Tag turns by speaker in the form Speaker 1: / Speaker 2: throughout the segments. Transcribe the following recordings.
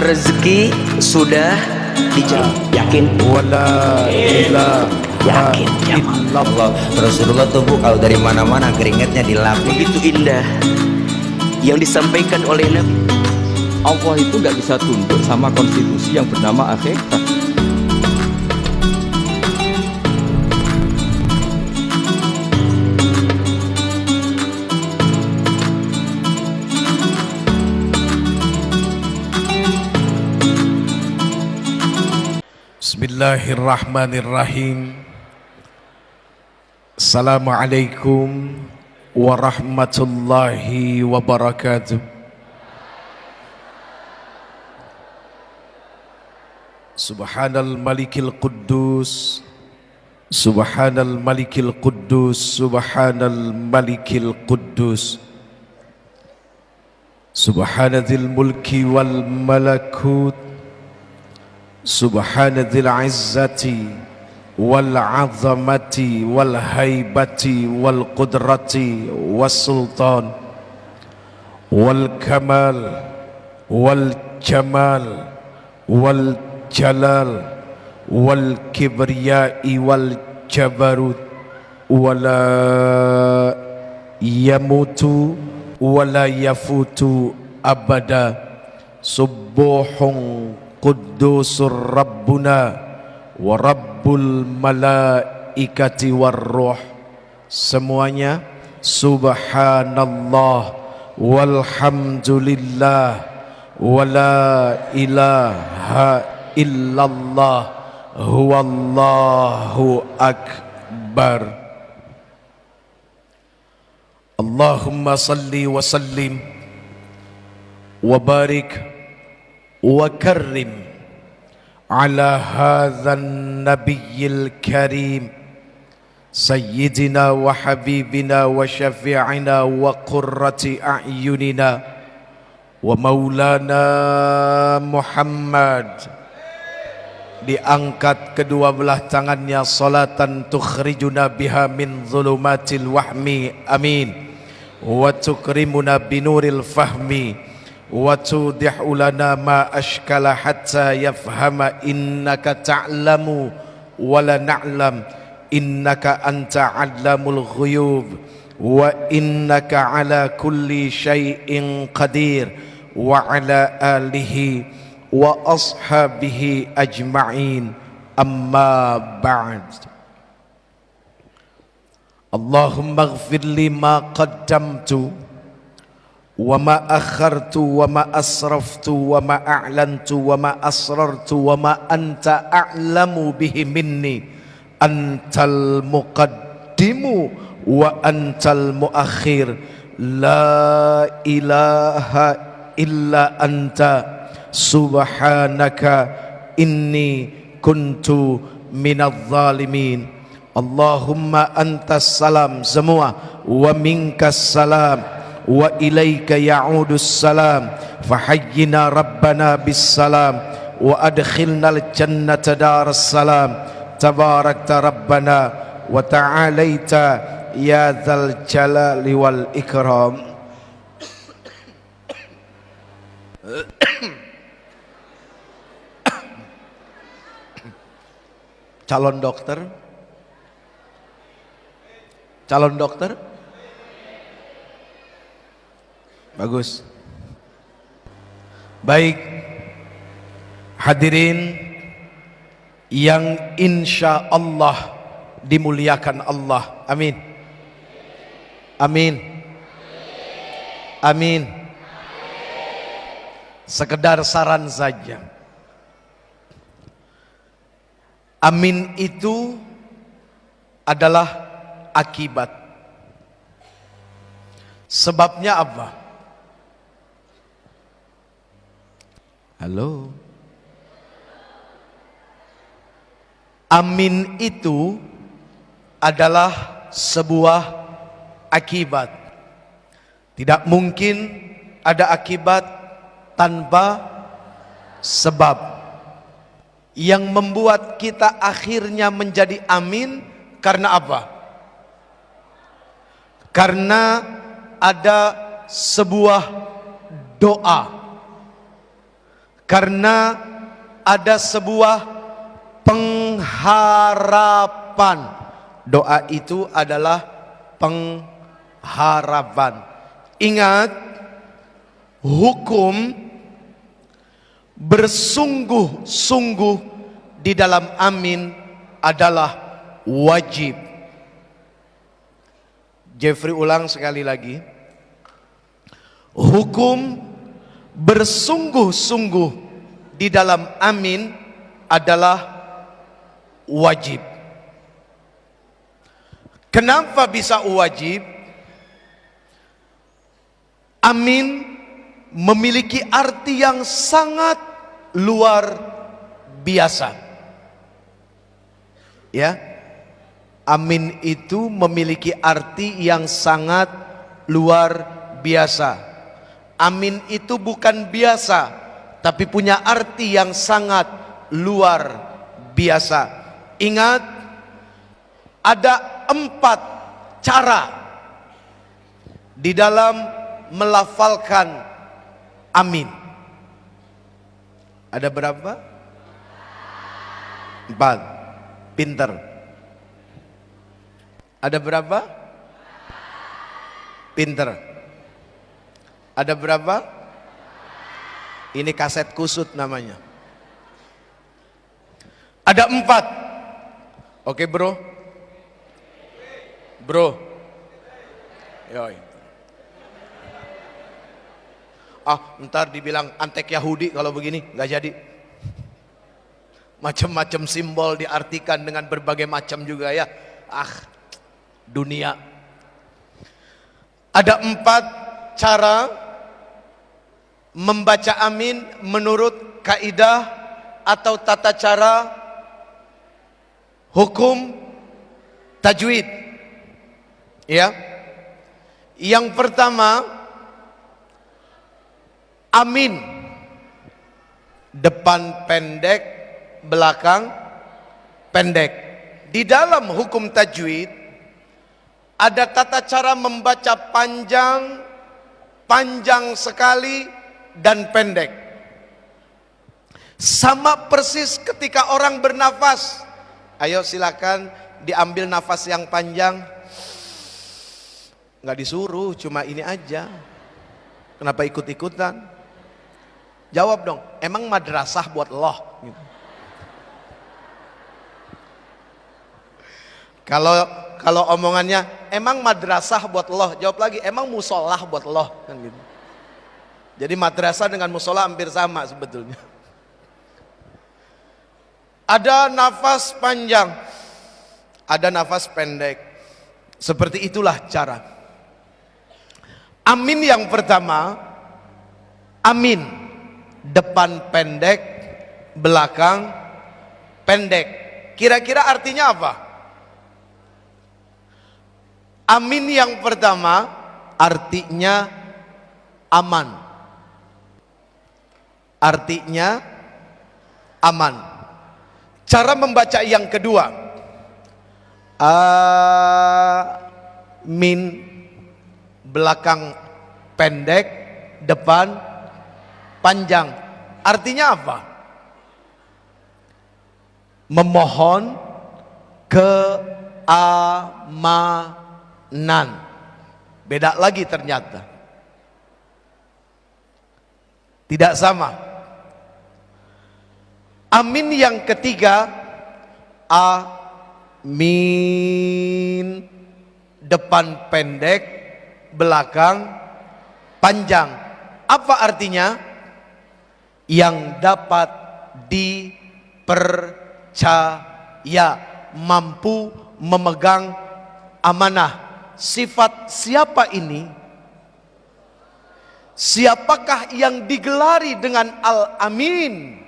Speaker 1: rezeki sudah dijawab. Yakin?
Speaker 2: Wala ilaha
Speaker 1: Yakin, ya
Speaker 2: illallah. Rasulullah tuh Bu, kalau dari mana-mana keringatnya dilapis.
Speaker 1: Begitu indah yang disampaikan oleh Nabi.
Speaker 3: Allah itu nggak bisa tunduk sama konstitusi yang bernama akhirat.
Speaker 2: Bismillahirrahmanirrahim. Assalamualaikum warahmatullahi wabarakatuh. Subhanal malikil quddus, Subhanal malikil quddus, Subhanal malikil quddus, Subhanadzil mulki wal malakut, Subhanadzil izzati wal azamati wal haibati wal qudrati was sultan wal kamal wal jamal wal jalal wal kibriyai wal jabarut wala yamutu wala yafutu abada. Subuhun Quddusur Rabbuna wa Rabbul Malaikati Warruh. Semuanya Subhanallah walhamdulillah wa la ilaha illallah huwallahu akbar. Allahumma salli wa sallim wa barik wa karrim ala hadzal nabiyil karim sayyidina wa habibina wa syafi'ina wa qurrati a'yunina wa maulana Muhammad. Diangkat kedua belah tangannya, salatan tukhrijuna biha min zulumatil wahmi, amin, wa tukrimuna binuril fahmi wa tudihu lana ma ashkala hatta yafhama innaka ta'lamu wa la na'lam innaka anta 'allamul ghuyub wa innaka ala kulli syai'in qadir wa ala alihi wa ashabihi ajma'in, amma ba'd. Allahumma ighfir li ma qaddamtu wa ma akhartu wa ma asraftu wa ma a'lantu wa ma asrartu wa ma anta a'lamu bihi minni, antal muqaddimu wa antal muakhir, la ilaha illa anta subhanaka inni kuntu minadh zalimin. Allahumma antas salam semua, wa minkas salam wa ilaika ya'udus salam, fahayyina rabbana bis salam wa adkhilnal jannata daras salam, tabarakta rabbana wa ta'alaita ya dzal jalali wal ikram. Calon dokter, calon dokter, bagus. Baik, hadirin yang insya Allah dimuliakan Allah, amin, amin, amin. Sekedar saran saja, amin itu adalah akibat. Sebabnya apa? Halo. Amin itu adalah sebuah akibat. Tidak mungkin ada akibat tanpa sebab. Yang membuat kita akhirnya menjadi amin karena apa? Karena ada sebuah doa. Karena ada sebuah pengharapan. Doa itu adalah pengharapan. Ingat, hukum bersungguh-sungguh di dalam amin adalah wajib. Jeffrey ulang sekali lagi. Hukum bersungguh-sungguh di dalam amin adalah wajib. Kenapa bisa wajib? Amin memiliki arti yang sangat luar biasa. Ya. Amin itu memiliki arti yang sangat luar biasa. Amin itu bukan biasa, tapi punya arti yang sangat luar biasa. Ingat, ada 4 cara di dalam melafalkan amin. Ada berapa? 4. Pinter. Ada berapa? Pinter. Ada berapa? Ini kaset kusut namanya. Ada 4. Oke bro. Bro. Yoi. Ntar dibilang antek Yahudi kalau begini, nggak jadi. Macam-macam simbol diartikan dengan berbagai macam juga ya. Dunia. Ada 4 cara membaca amin menurut kaidah atau tata cara hukum tajwid. Ya. Yang pertama, amin depan pendek, belakang pendek. Di dalam hukum tajwid ada tata cara membaca panjang, panjang sekali, dan pendek. Sama persis ketika orang bernafas. Ayo silakan diambil nafas yang panjang. Nggak disuruh, cuma ini aja. Kenapa ikut-ikutan? Jawab dong, emang madrasah buat loh? Gitu. Kalau omongannya emang madrasah buat Allah, jawab lagi emang musolah buat Allah, kan gitu. Jadi madrasah dengan musolah hampir sama sebetulnya. Ada nafas panjang, ada nafas pendek. Seperti itulah cara. Amin yang pertama, amin depan pendek, belakang pendek. Kira-kira artinya apa? Amin yang pertama artinya aman. Artinya aman. Cara membaca yang kedua, amin belakang pendek, depan panjang. Artinya apa? Memohon keamanan. Beda lagi ternyata. Tidak sama. Amin yang ketiga, amin depan pendek, belakang panjang. Apa artinya? Yang dapat dipercaya, mampu memegang amanah. Sifat siapa ini? Siapakah yang digelari dengan Al-Amin?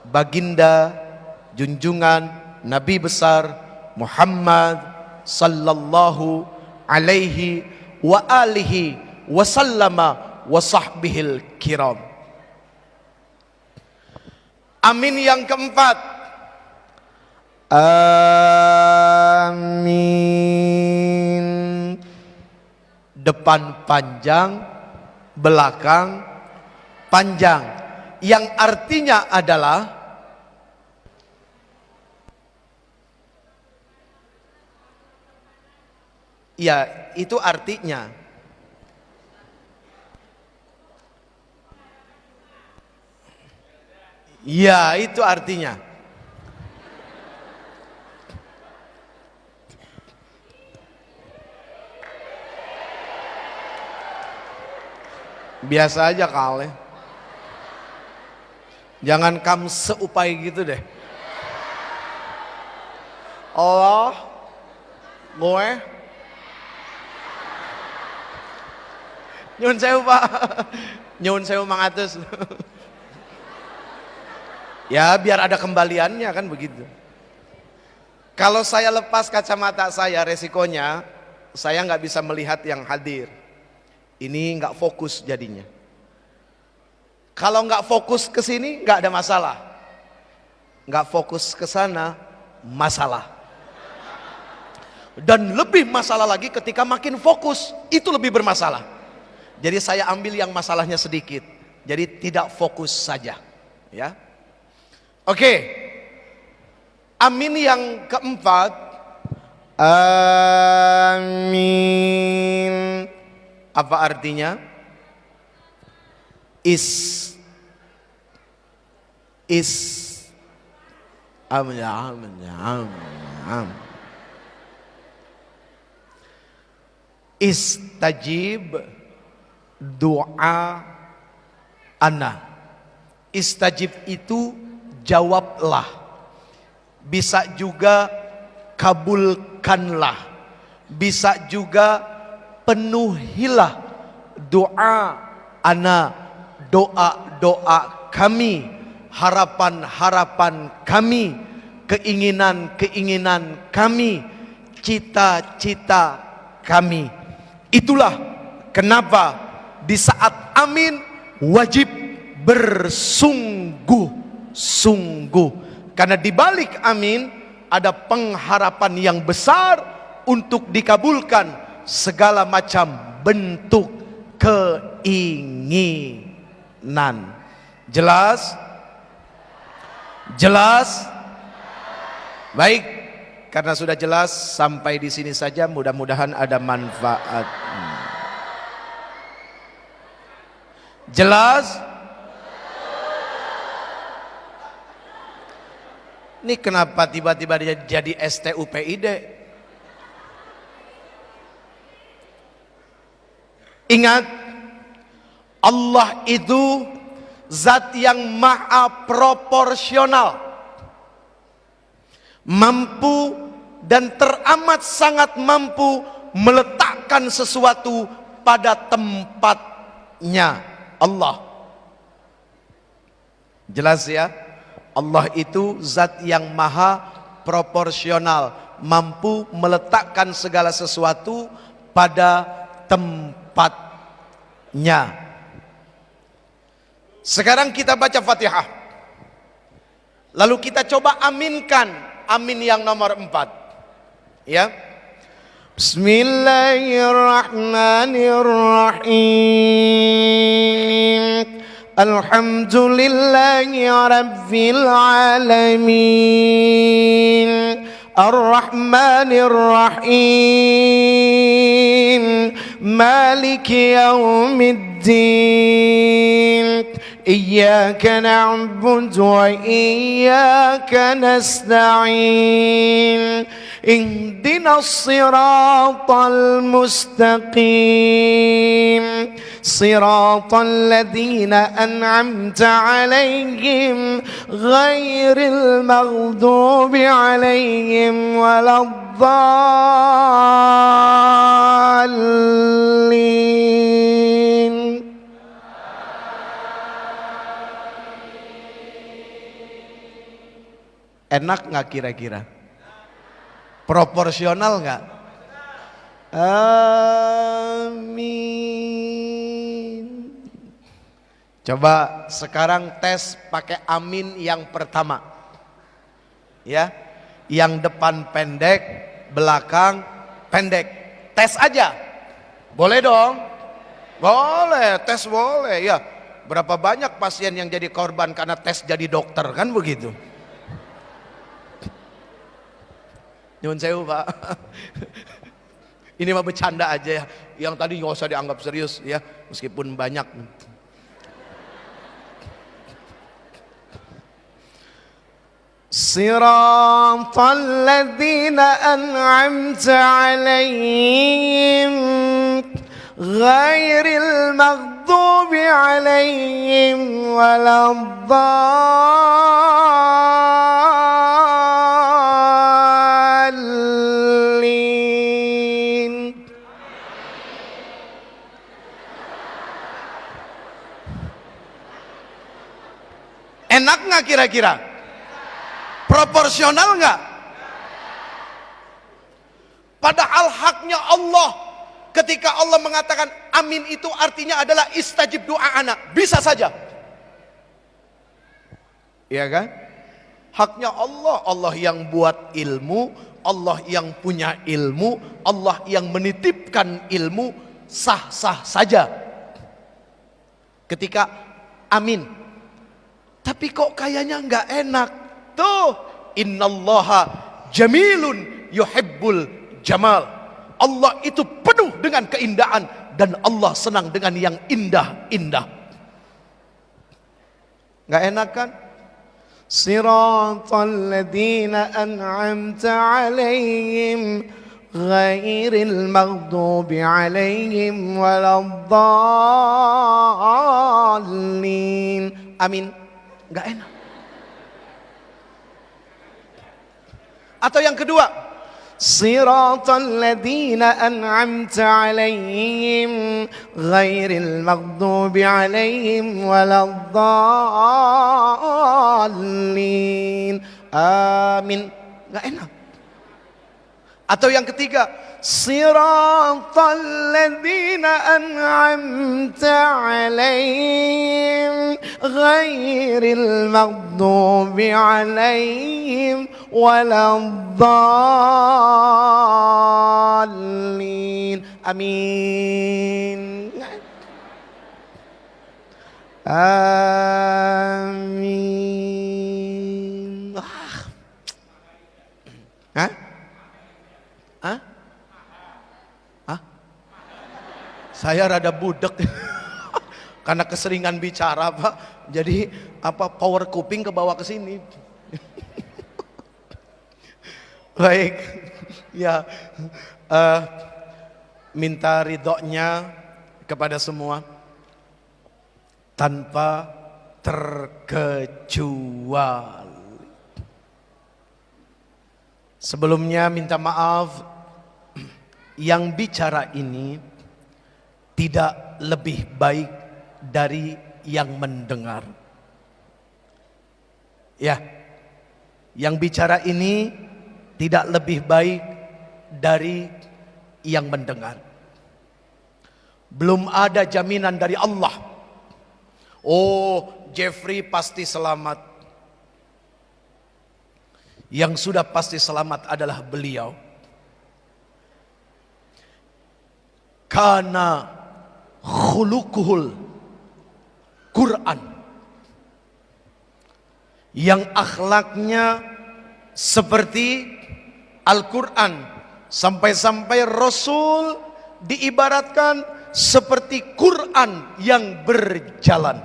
Speaker 2: Baginda junjungan Nabi besar Muhammad sallallahu alaihi wa alihi wasallama wa sahbihil kiram. Amin yang keempat, amin depan panjang, belakang panjang. yang artinya adalah ya, itu artinya ya, itu artinya biasa aja kali. Jangan kamu seupai gitu deh. Allah, gue nyun sewu Pak, nyun sewu Mang Atus. Ya biar ada kembaliannya kan begitu. Kalau saya lepas kacamata saya, resikonya saya nggak bisa melihat yang hadir. Ini nggak fokus jadinya. Kalau nggak fokus ke sini nggak ada masalah. Nggak fokus ke sana masalah. Dan lebih masalah lagi ketika makin fokus, itu lebih bermasalah. Jadi saya ambil yang masalahnya sedikit. Jadi tidak fokus saja, ya. Oke. Amin yang keempat. Amin. Apa artinya? Istajib doa ana. Istajib itu jawablah. Bisa juga kabulkanlah. Bisa juga penuhilah doa ana, doa-doa kami, harapan-harapan kami, keinginan-keinginan kami, cita-cita kami. Itulah kenapa di saat amin wajib bersungguh-sungguh, karena di balik amin ada pengharapan yang besar untuk dikabulkan segala macam bentuk keinginan. Jelas? Jelas? Baik, karena sudah jelas sampai di sini saja, mudah-mudahan ada manfaat. Jelas? Ini kenapa tiba-tiba dia jadi STUPID? Ingat, Allah itu zat yang maha proporsional, mampu dan teramat sangat mampu meletakkan sesuatu pada tempatnya. Allah, jelas ya? Allah itu zat yang maha proporsional, mampu meletakkan segala sesuatu pada tempatnya. Sekarang kita baca Fatihah, lalu kita coba aminkan amin yang nomor 4, ya. Bismillahirrahmanirrahim. Alhamdulillahi rabbil alamin. Ar-Rahmanir-Rahim. Maliki yaumiddin. Iyyaka na'budu wa iyyaka nasta'in. Ihdinas siratal mustaqim. Siratal ladzina an'amta 'alaihim ghairil maghdubi 'alaihim waladdallin. Enak nggak kira-kira? Proporsional nggak? Amin. Coba sekarang tes pakai amin yang pertama, ya. Yang depan pendek, belakang pendek. Tes aja, boleh dong? Boleh, tes boleh ya. Berapa banyak pasien yang jadi korban karena tes jadi dokter, kan begitu. Nyun sewu Pak. Ini mah bercanda aja ya. Yang tadi nggak usah dianggap serius ya, meskipun banyak. Siratal ladzina an'amta 'alaihim ghairil maghdubi 'alaihim waladdallin. Enak nggak kira-kira? Proporsional nggak? Padahal haknya Allah. Ketika Allah mengatakan amin itu artinya adalah istajib doa anak. Bisa saja. Iya kan? Haknya Allah. Allah yang buat ilmu, Allah yang punya ilmu, Allah yang menitipkan ilmu, sah-sah saja. Ketika amin. Tapi kok kayaknya nggak enak. Tuh, innallaha jamilun yuhibbul jamal. Allah itu penuh dengan keindahan dan Allah senang dengan yang indah-indah. Nggak enak kan? Siratal ladzina an'amta 'alaihim ghairil maghdubi 'alaihim waladdallin. Amin. Nggak enak. Atau yang kedua, siratal ladzina an'amta 'alaihim ghairil maghdubi 'alaihim waladdallin. Amin. Enggak enak. Atau yang ketiga, siratal ladzina an'amta 'alaihim ghairil maghdubi 'alaihim waladdallin. Amin. Amin. Hah? Hah? Hah? Saya rada budek karena keseringan bicara Pak. Jadi power kuping ke bawah ke sini. Baik, ya, minta ridhonya kepada semua tanpa terkecuali. Sebelumnya minta maaf, yang bicara ini tidak lebih baik dari yang mendengar. Ya, yang bicara ini tidak lebih baik dari yang mendengar. Belum ada jaminan dari Allah. Oh, Jeffrey pasti selamat. Yang sudah pasti selamat adalah beliau. Kana khuluquhul Quran. Yang akhlaknya seperti Al-Quran. Sampai-sampai Rasul diibaratkan seperti Quran yang berjalan.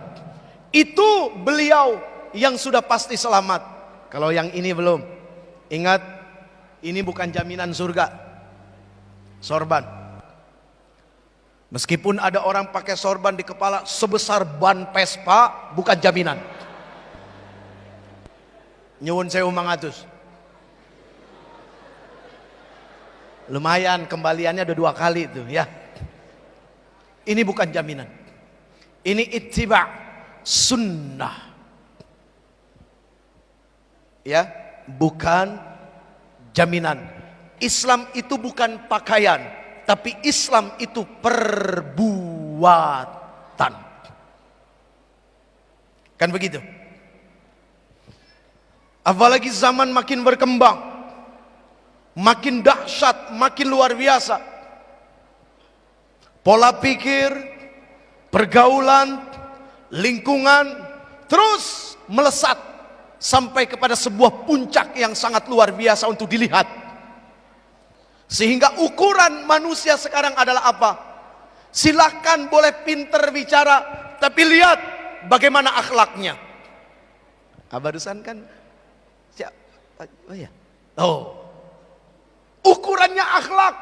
Speaker 2: Itu beliau yang sudah pasti selamat. Kalau yang ini belum. Ingat, ini bukan jaminan surga. Sorban. Meskipun ada orang pakai sorban di kepala sebesar ban Vespa, bukan jaminan. Nyuwun sewu mangatus. Lumayan, kembaliannya ada 2 kali tuh ya. Ini bukan jaminan. Ini ittiba' sunnah. Ya, bukan jaminan. Islam itu bukan pakaian, tapi Islam itu perbuatan. Kan begitu? Apalagi zaman makin berkembang, makin dahsyat, makin luar biasa. Pola pikir, pergaulan, lingkungan, terus melesat sampai kepada sebuah puncak yang sangat luar biasa untuk dilihat. Sehingga ukuran manusia sekarang adalah apa? Silakan boleh pinter bicara, tapi lihat bagaimana akhlaknya. Barusan kan oh ya. Oh. Ukurannya akhlak.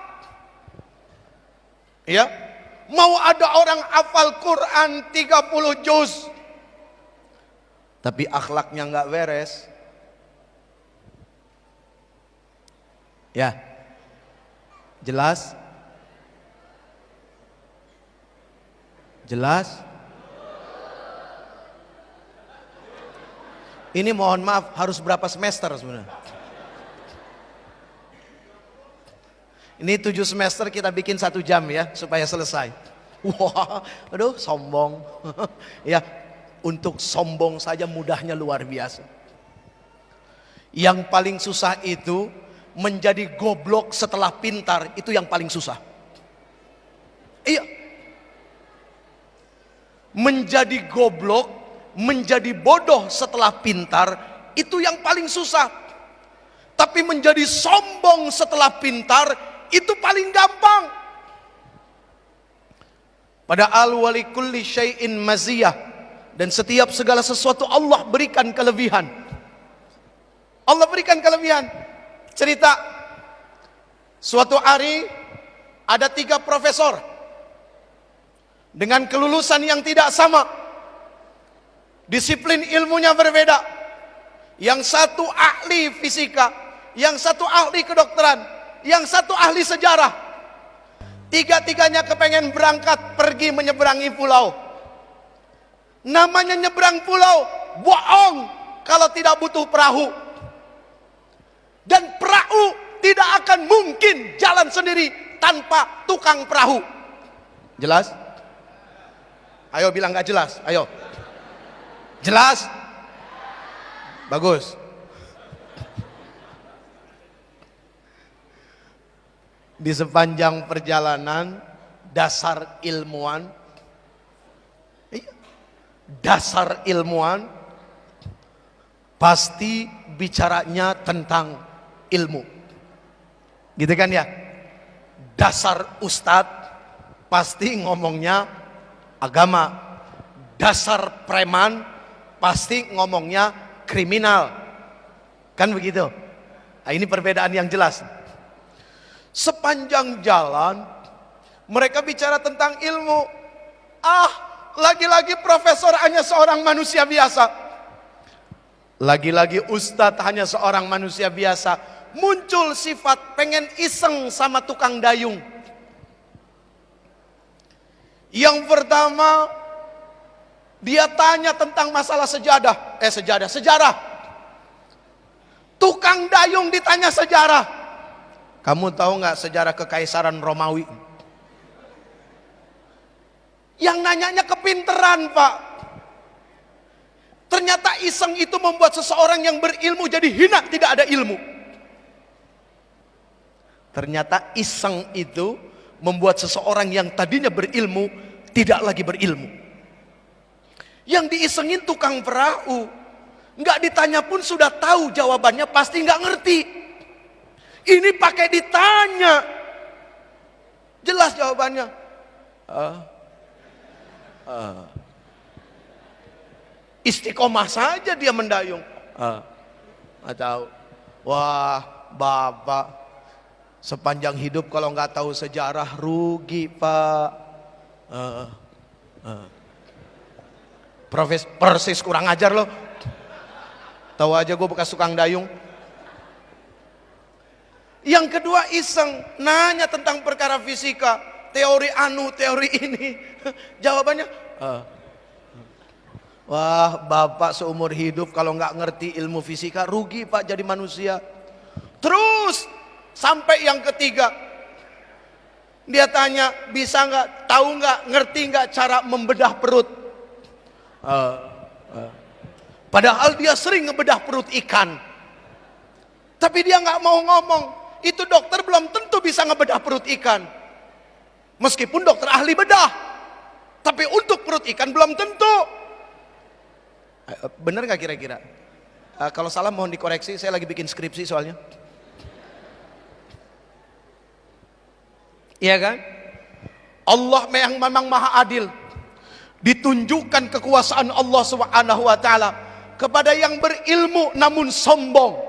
Speaker 2: Ya. Mau ada orang hafal Quran 30 juz, tapi akhlaknya nggak beres. Ya. Jelas? Jelas? Ini mohon maaf harus berapa semester sebenarnya? Ini 7 semester kita bikin 1 jam ya supaya selesai. Wah, aduh sombong. Ya, untuk sombong saja mudahnya luar biasa. Yang paling susah itu menjadi goblok setelah pintar, itu yang paling susah. Iya. Menjadi goblok, menjadi bodoh setelah pintar, itu yang paling susah. Tapi menjadi sombong setelah pintar, itu paling gampang. Padahal wali kulli syai'in maziyah, dan setiap segala sesuatu Allah berikan kelebihan. Allah berikan kelebihan. Cerita, suatu hari ada 3 profesor dengan kelulusan yang tidak sama, disiplin ilmunya berbeda. Yang satu ahli fisika, yang satu ahli kedokteran, yang satu ahli sejarah. Tiga-tiganya kepengen berangkat pergi menyeberangi pulau. Namanya nyebrang pulau, bohong kalau tidak butuh perahu. Dan perahu tidak akan mungkin jalan sendiri tanpa tukang perahu. Jelas? Ayo bilang gak jelas, ayo. Jelas? Bagus. Di sepanjang perjalanan, dasar ilmuwan, pasti bicaranya tentang ilmu, gitu kan ya? Dasar ustadz pasti ngomongnya agama, dasar preman pasti ngomongnya kriminal, kan begitu? Nah, ini perbedaan yang jelas. Sepanjang jalan mereka bicara tentang ilmu. Lagi-lagi profesor hanya seorang manusia biasa. Lagi-lagi ustadz hanya seorang manusia biasa. Muncul sifat pengen iseng sama tukang dayung. Yang pertama, dia tanya tentang masalah sejarah. Tukang dayung ditanya sejarah. Kamu tahu nggak sejarah kekaisaran Romawi? Yang nanyanya kepinteran, Pak. Ternyata iseng itu membuat seseorang yang berilmu jadi hina, tidak ada ilmu. Ternyata iseng itu membuat seseorang yang tadinya berilmu tidak lagi berilmu. Yang diisengin tukang perahu, nggak ditanya pun sudah tahu jawabannya, pasti nggak ngerti. Ini pakai ditanya, jelas jawabannya. Istiqomah saja dia mendayung. Nggak tahu. Wah, bapak sepanjang hidup kalau nggak tahu sejarah rugi, Pak. Persis kurang ajar loh. Tahu aja gue bekas tukang dayung. Yang kedua iseng, nanya tentang perkara fisika, teori teori ini. Jawabannya, wah bapak seumur hidup kalau nggak ngerti ilmu fisika rugi Pak jadi manusia. Terus sampai yang ketiga, dia tanya, bisa nggak, tahu nggak, ngerti nggak cara membedah perut? Padahal dia sering ngebedah perut ikan, tapi dia nggak mau ngomong. Itu dokter belum tentu bisa ngebedah perut ikan. Meskipun dokter ahli bedah, tapi untuk perut ikan belum tentu. Bener nggak kira-kira? Kalau salah mohon dikoreksi, saya lagi bikin skripsi soalnya. Iya kan? Allah yang memang maha adil. Ditunjukkan kekuasaan Allah Subhanahu wa taala kepada yang berilmu namun sombong,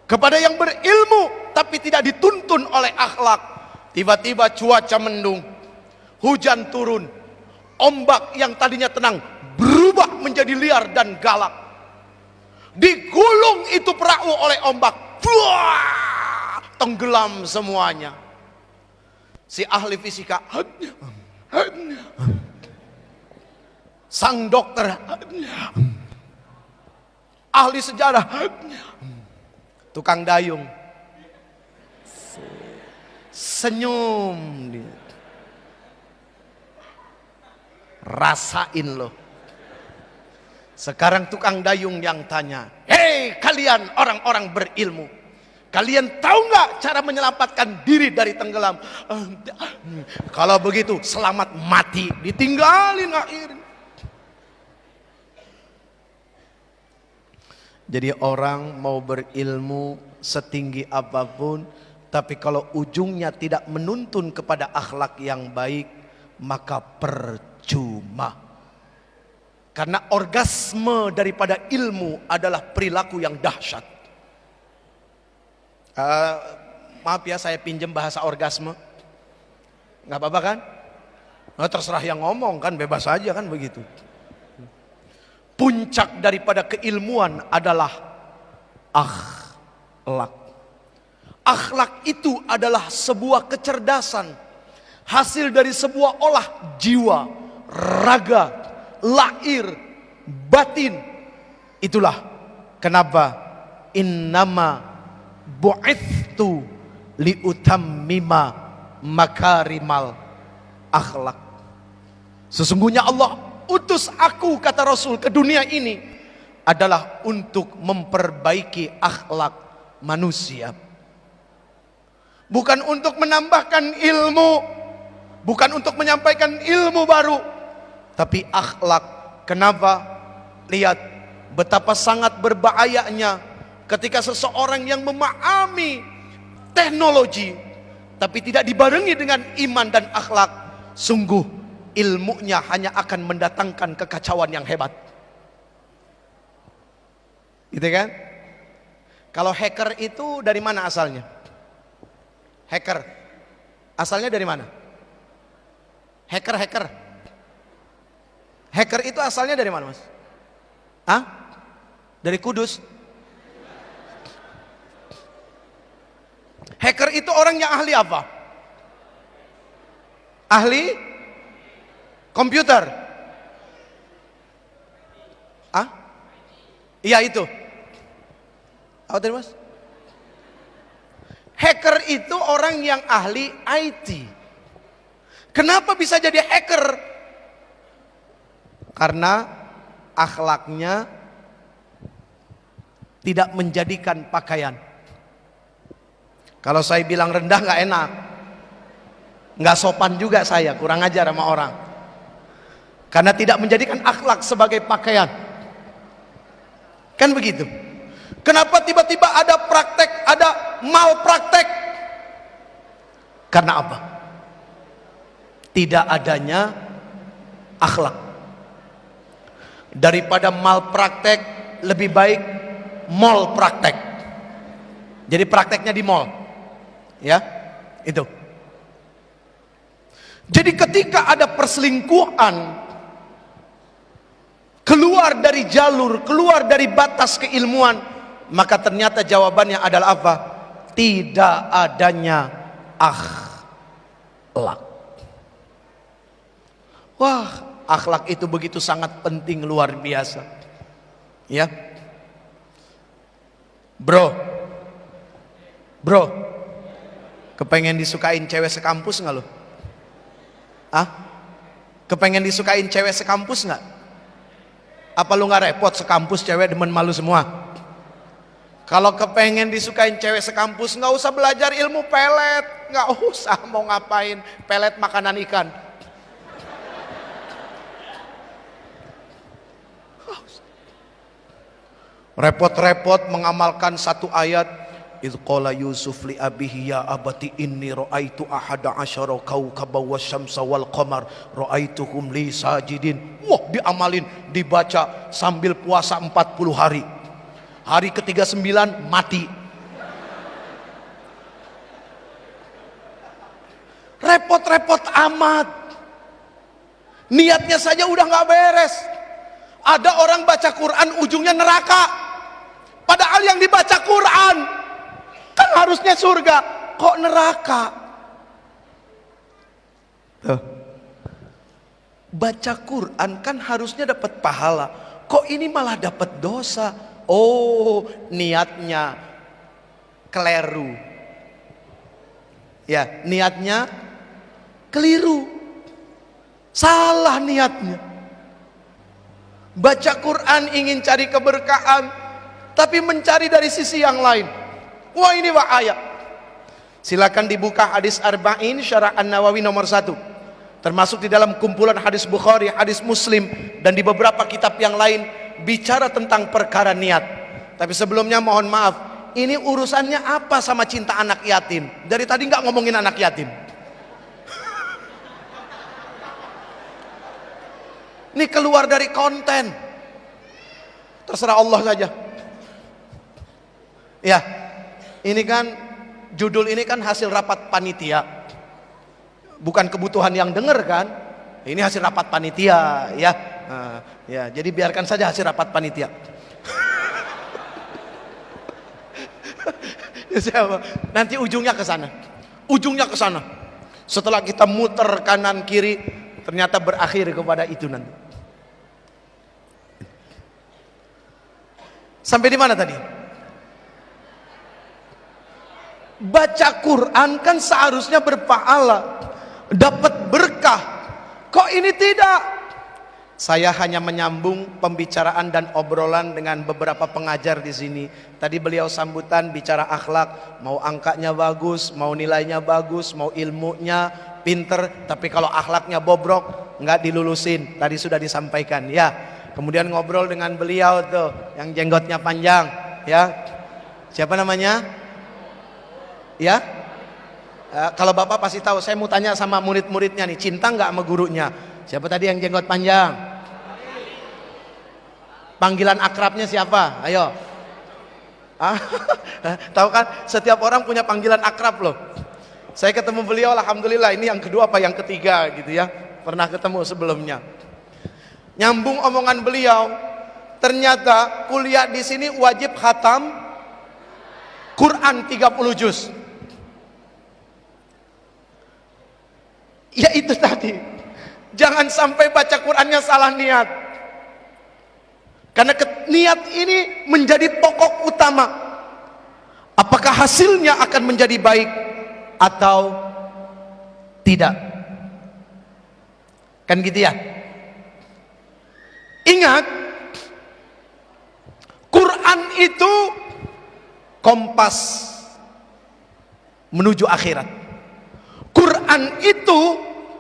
Speaker 2: kepada yang berilmu tapi tidak dituntun oleh akhlak. Tiba-tiba cuaca mendung, hujan turun, ombak yang tadinya tenang berubah menjadi liar dan galak. Digulung itu perahu oleh ombak, wah, tenggelam semuanya. Si ahli fisika, sang dokter, ahli sejarah, tukang dayung senyum. Rasain loh. Sekarang tukang dayung yang tanya, hei kalian orang-orang berilmu, kalian tahu nggak cara menyelamatkan diri dari tenggelam? Kalau begitu selamat mati, ditinggalin akhirnya. Jadi orang mau berilmu setinggi apapun, tapi kalau ujungnya tidak menuntun kepada akhlak yang baik, maka percuma. Karena orgasme daripada ilmu adalah perilaku yang dahsyat. Maaf ya, saya pinjam bahasa orgasme. Nggak apa-apa kan? Nah, terserah yang ngomong kan, bebas aja kan begitu. Puncak daripada keilmuan adalah akhlak. Akhlak itu adalah sebuah kecerdasan, hasil dari sebuah olah jiwa, raga, lahir, batin. Itulah kenapa innama bu'ithtu liutammima makarimal akhlak. Sesungguhnya Allah utus aku, kata Rasul, ke dunia ini adalah untuk memperbaiki akhlak manusia. Bukan untuk menambahkan ilmu, bukan untuk menyampaikan ilmu baru, tapi akhlak. Kenapa? Lihat betapa sangat berbahayanya ketika seseorang yang memahami teknologi tapi tidak dibarengi dengan iman dan akhlak. Sungguh ilmunya hanya akan mendatangkan kekacauan yang hebat. Gitu kan? Kalau hacker itu dari mana asalnya? Hacker asalnya dari mana? Hacker itu asalnya dari mana, Mas? Hah? Dari Kudus. Hacker itu orang yang ahli apa? Ahli komputer. Ah? Iya itu. Apa tadi, Mas? Hacker itu orang yang ahli IT. Kenapa bisa jadi hacker? Karena akhlaknya tidak menjadikan pakaian. Kalau saya bilang rendah nggak enak, nggak sopan juga, saya kurang ajar sama orang. Karena tidak menjadikan akhlak sebagai pakaian. Kan begitu. Kenapa tiba-tiba ada praktek, ada malpraktek? Karena apa? Tidak adanya akhlak. Daripada malpraktek lebih baik mall praktek. Jadi prakteknya di mall. Ya, itu. Jadi ketika ada perselingkuhan, keluar dari jalur, keluar dari batas keilmuan, maka ternyata jawabannya adalah apa? Tidak adanya akhlak. Wah, akhlak itu begitu sangat penting, luar biasa. Ya. Bro, kepengen disukain cewek sekampus nggak lo? Ah? Kepengen disukain cewek sekampus nggak? Apa lu nggak repot sekampus cewek demen malu semua? Kalau kepengen disukain cewek sekampus, nggak usah belajar ilmu pelet, nggak usah, mau ngapain pelet makanan ikan. repot-repot mengamalkan satu ayat. Idh qala Yusuf li abihi ya abati inni ra'aitu ahada asyara kawkaban wasyamsa wal qamar ra'aituhum li sajidin. Wah, diamalin, dibaca sambil puasa 40 hari. Hari ke-39 mati. Repot-repot amat. Niatnya saja udah nggak beres. Ada orang baca Quran ujungnya neraka. Padahal yang dibaca Quran kan harusnya surga, kok neraka? Baca Quran kan harusnya dapat pahala, kok ini malah dapat dosa? Oh, niatnya keliru. Ya, niatnya keliru. Salah niatnya. Baca Quran ingin cari keberkahan, tapi mencari dari sisi yang lain. Wah, ini bahaya. Silakan dibuka hadis Arba'in Syarah An-Nawawi nomor 1. Termasuk di dalam kumpulan hadis Bukhari, hadis Muslim, dan di beberapa kitab yang lain bicara tentang perkara niat. Tapi sebelumnya mohon maaf, ini urusannya apa sama cinta anak yatim? Dari tadi nggak ngomongin anak yatim. Ini keluar dari konten. Terserah Allah saja. Ya, ini kan judul ini kan hasil rapat panitia. Bukan kebutuhan yang dengar kan? Ini hasil rapat panitia, ya. Nah, ya, jadi biarkan saja hasil rapat panitia. Nanti ujungnya ke sana. Ujungnya ke sana. Setelah kita muter kanan kiri, ternyata berakhir kepada itu nanti. Sampai di mana tadi? Baca Quran kan seharusnya berpahala, dapat berkah. Kok ini tidak? Saya hanya menyambung pembicaraan dan obrolan dengan beberapa pengajar di sini. Tadi beliau sambutan bicara akhlak, mau angkanya bagus, mau nilainya bagus, mau ilmunya pinter, tapi kalau akhlaknya bobrok nggak dilulusin. Tadi sudah disampaikan, ya. Kemudian ngobrol dengan beliau tuh, yang jenggotnya panjang, ya. Siapa namanya? Ya. Kalau bapak pasti tahu. Saya mau tanya sama murid-muridnya nih, cinta nggak sama gurunya? Siapa tadi yang jenggot panjang? Panggilan akrabnya siapa? Ayo. Tahu kan? Setiap orang punya panggilan akrab loh. Saya ketemu beliau, alhamdulillah. Ini yang kedua apa yang ketiga gitu ya. Pernah ketemu sebelumnya. Nyambung omongan beliau. Ternyata kuliah di sini wajib khatam Quran 30 juz. Ya itu tadi. Jangan sampai baca Qurannya salah niat. Karena niat ini menjadi pokok utama. Apakah hasilnya akan menjadi baik atau tidak? Kan gitu ya. Ingat, Quran itu kompas menuju akhirat. Quran itu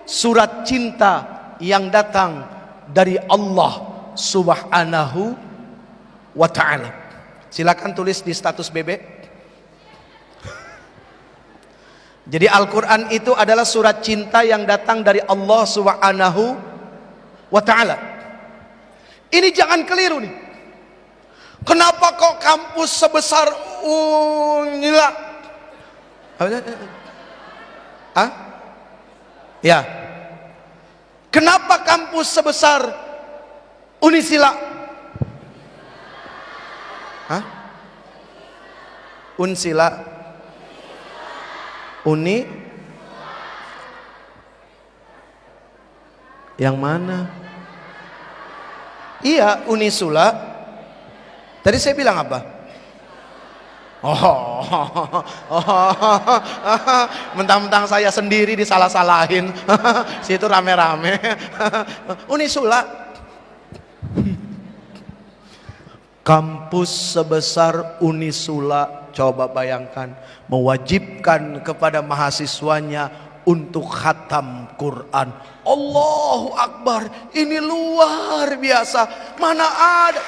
Speaker 2: surat cinta yang datang dari Allah Subhanahu wa ta'ala. Silakan tulis di status BB. Jadi Al-Quran itu adalah surat cinta yang datang dari Allah Subhanahu wa ta'ala. Ini jangan keliru nih. Kenapa kok kampus sebesar Unila? Hah? Ya. Kenapa kampus sebesar Unisila? Hah? Unsila? Uni? Yang mana? Iya, Unisula. Tadi saya bilang apa? Mentang-mentang saya sendiri disalah-salahin. Situ rame-rame. Unisula. Kampus sebesar Unisula, coba bayangkan, mewajibkan kepada mahasiswanya untuk khatam Quran. Allahu Akbar, ini luar biasa. Mana ada.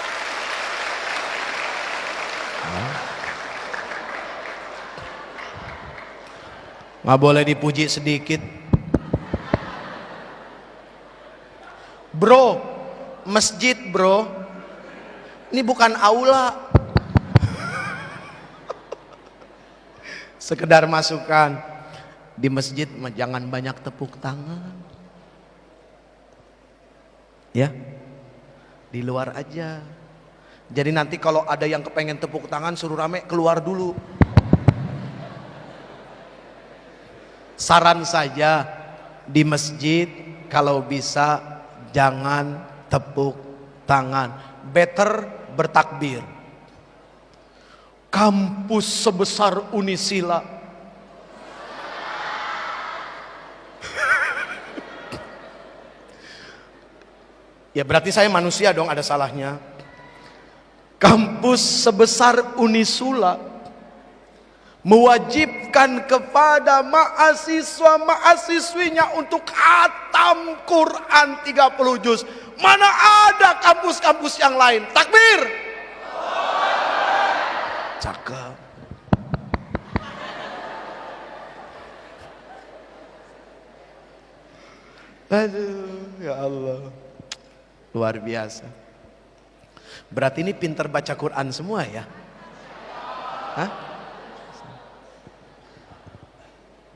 Speaker 2: Nggak boleh dipuji sedikit. Bro, masjid bro, ini bukan aula. Sekedar masukan, di masjid jangan banyak tepuk tangan. Ya, di luar aja. Jadi nanti kalau ada yang kepengen tepuk tangan suruh rame, keluar dulu. Saran saja, di masjid kalau bisa jangan tepuk tangan, better bertakbir. Kampus sebesar Unisila, ya berarti saya manusia dong, ada salahnya. Kampus sebesar Unisula mewajibkan kepada mahasiswa-mahasiswinya untuk khatam Quran 30 juz. Mana ada kampus-kampus yang lain? Takbir. Cakep. Aduh, ya Allah. Luar biasa. Berarti ini pintar baca Quran semua ya? Hah?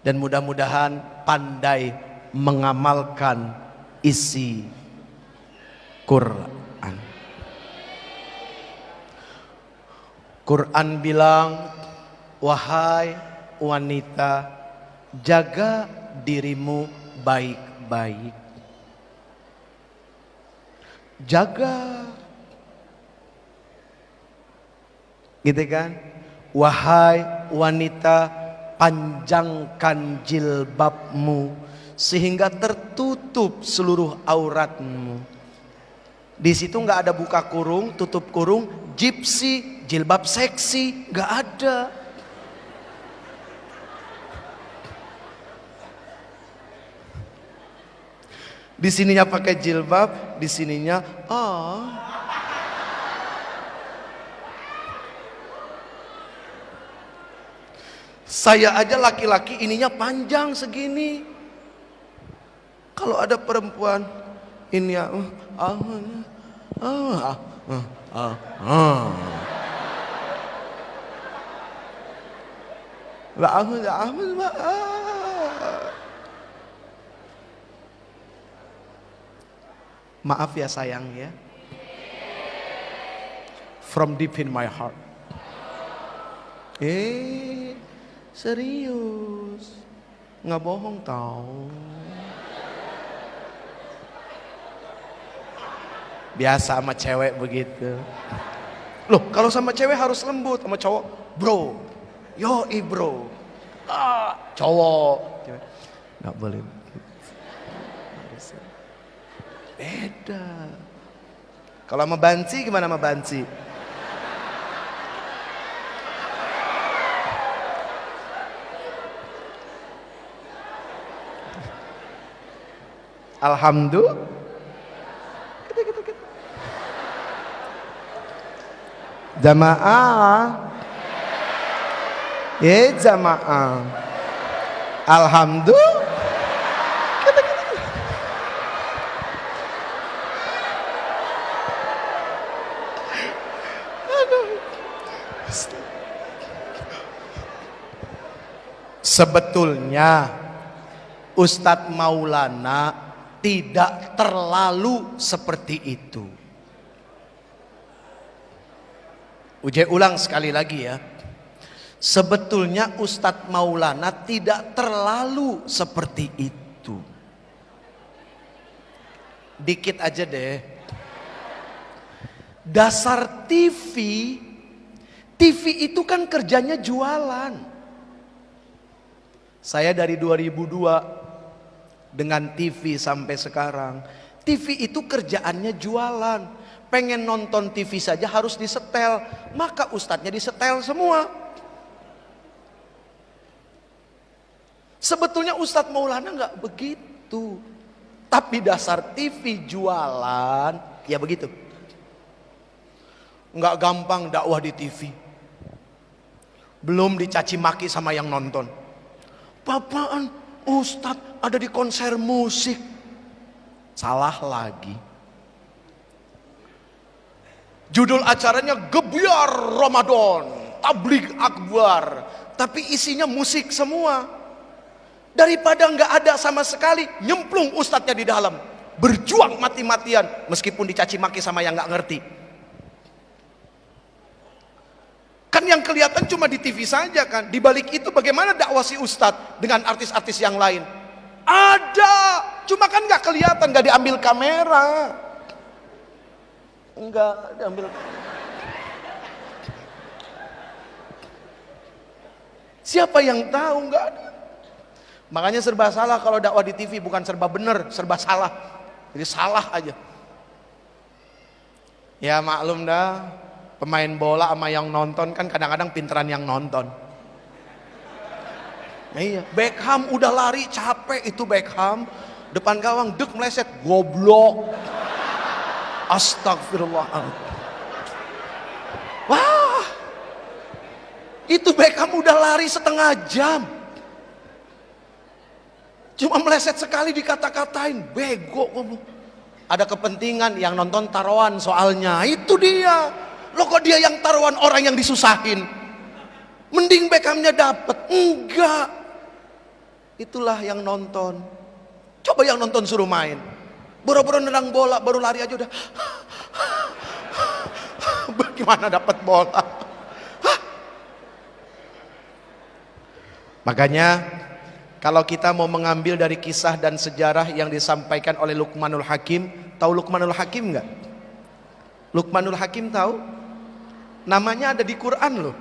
Speaker 2: Dan mudah-mudahan pandai mengamalkan isi Quran. Quran bilang, wahai wanita, jaga dirimu baik-baik. Jaga, gitu kan? Wahai wanita, panjangkan jilbabmu sehingga tertutup seluruh auratmu. Di situ nggak ada buka kurung, tutup kurung, gypsy, jilbab seksi, nggak ada. Di sininya pakai jilbab, di sininya Saya aja laki-laki ininya panjang segini. Kalau ada perempuan ini ya maaf ya sayang ya. From deep in my heart. Serius, nggak bohong tau. Biasa sama cewek begitu. Loh, kalau sama cewek harus lembut, sama cowok, bro, yoi bro, cowok, nggak boleh. Beda. Kalau sama banci gimana sama banci? Alhamdulillah. Jamaah. Jamaah. Alhamdulillah. Sebetulnya Ustadz Maulana tidak terlalu seperti itu. Ulang sekali lagi ya. Sebetulnya Ustadz Maulana tidak terlalu seperti itu. Dikit aja deh. Dasar TV itu kan kerjanya jualan. Saya dari 2002 dengan TV sampai sekarang. TV itu kerjaannya jualan. Pengen nonton TV saja harus disetel. Maka ustadznya disetel semua. Sebetulnya Ustadz Maulana nggak begitu. Tapi dasar TV jualan, ya begitu. Nggak gampang dakwah di TV. Belum dicaci maki sama yang nonton. Bapaan Ustadz ada di konser musik. Salah lagi. Judul acaranya Gebiar Ramadan, Tabligh Akbar, tapi isinya musik semua. Daripada nggak ada sama sekali, nyemplung ustadznya di dalam, berjuang mati-matian meskipun dicaci maki sama yang nggak ngerti. Kan yang kelihatan cuma di TV saja kan. Di balik itu bagaimana dakwah si ustadz dengan artis-artis yang lain? Ada, cuma kan nggak kelihatan, nggak diambil kamera. Enggak diambil. Siapa yang tahu? Nggak ada. Makanya serba salah kalau dakwah di TV, bukan serba benar, serba salah. Jadi salah aja. Ya maklum dah. Pemain bola sama yang nonton kan kadang-kadang pinteran yang nonton. Nah, iya, Beckham udah lari capek itu Beckham, depan gawang dek meleset, goblok. Astagfirullah. Wah, itu Beckham udah lari setengah jam, cuma meleset sekali dikata-katain, bego goblok. Ada kepentingan yang nonton taruhan soalnya, itu dia. Loh kok dia yang taruhan, orang yang disusahin? Mending Beckhamnya dapet. Enggak. Itulah yang nonton. Coba yang nonton suruh main. Boro-boro nendang bola, baru lari aja udah. Bagaimana dapat bola? Makanya kalau kita mau mengambil dari kisah dan sejarah yang disampaikan oleh Luqmanul Hakim, tahu Luqmanul Hakim enggak? Luqmanul Hakim tahu? Namanya ada di Quran loh.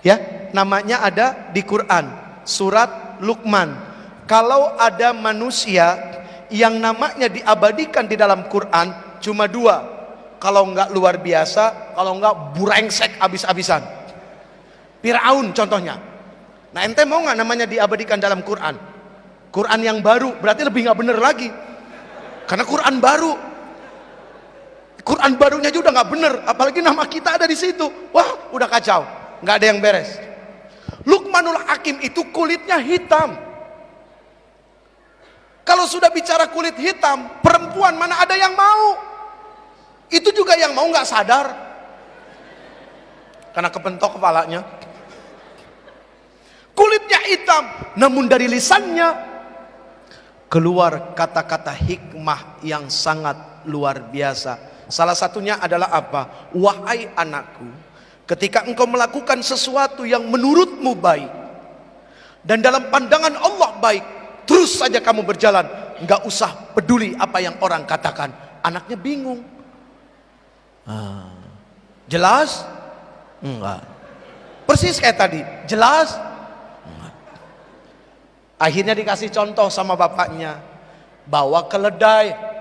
Speaker 2: Ya, namanya ada di Quran, surat Luqman. Kalau ada manusia yang namanya diabadikan di dalam Quran cuma dua. Kalau enggak luar biasa, kalau enggak burengsek abis-abisan. Firaun contohnya. Nah, ente mau nggak namanya diabadikan dalam Quran? Quran yang baru, berarti lebih nggak bener lagi. Karena Quran baru. Quran barunya juga udah nggak bener, apalagi nama kita ada di situ. Wah, udah kacau, nggak ada yang beres. Luqmanul Hakim itu kulitnya hitam. Kalau sudah bicara kulit hitam, perempuan mana ada yang mau? Itu juga yang mau nggak sadar, karena kepentok kepalanya. Kulitnya hitam, namun dari lisannya keluar kata-kata hikmah yang sangat luar biasa. Salah satunya adalah apa? Wahai anakku, ketika engkau melakukan sesuatu yang menurutmu baik dan dalam pandangan Allah baik, terus saja kamu berjalan, nggak usah peduli apa yang orang katakan. Anaknya bingung. Jelas? Enggak. Persis kayak tadi. Jelas? Enggak. Akhirnya dikasih contoh sama bapaknya, bawa keledai,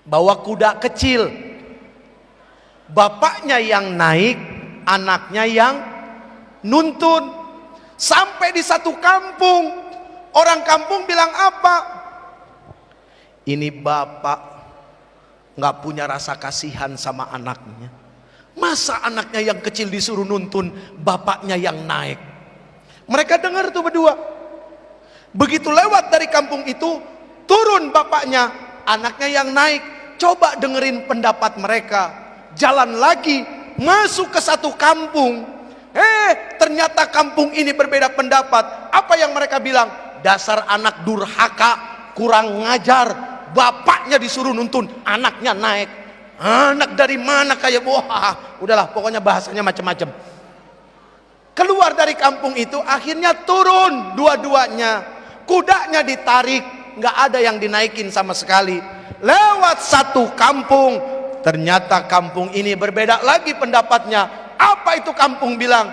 Speaker 2: bawa kuda kecil. Bapaknya yang naik, anaknya yang nuntun. Sampai di satu kampung, orang kampung bilang apa? Ini bapak nggak punya rasa kasihan sama anaknya. Masa anaknya yang kecil disuruh nuntun, bapaknya yang naik? Mereka dengar tuh berdua. Begitu lewat dari kampung itu, turun bapaknya, anaknya yang naik. Coba dengerin pendapat mereka. Jalan lagi, masuk ke satu kampung. Ternyata kampung ini berbeda pendapat. Apa yang mereka bilang? Dasar anak durhaka, kurang ngajar. Bapaknya disuruh nuntun, anaknya naik. Anak dari mana kayak wah, udahlah pokoknya bahasanya macam-macam. Keluar dari kampung itu, akhirnya turun dua-duanya. Kudanya ditarik, nggak ada yang dinaikin sama sekali. Lewat satu kampung, ternyata kampung ini berbeda lagi pendapatnya. Apa itu kampung bilang?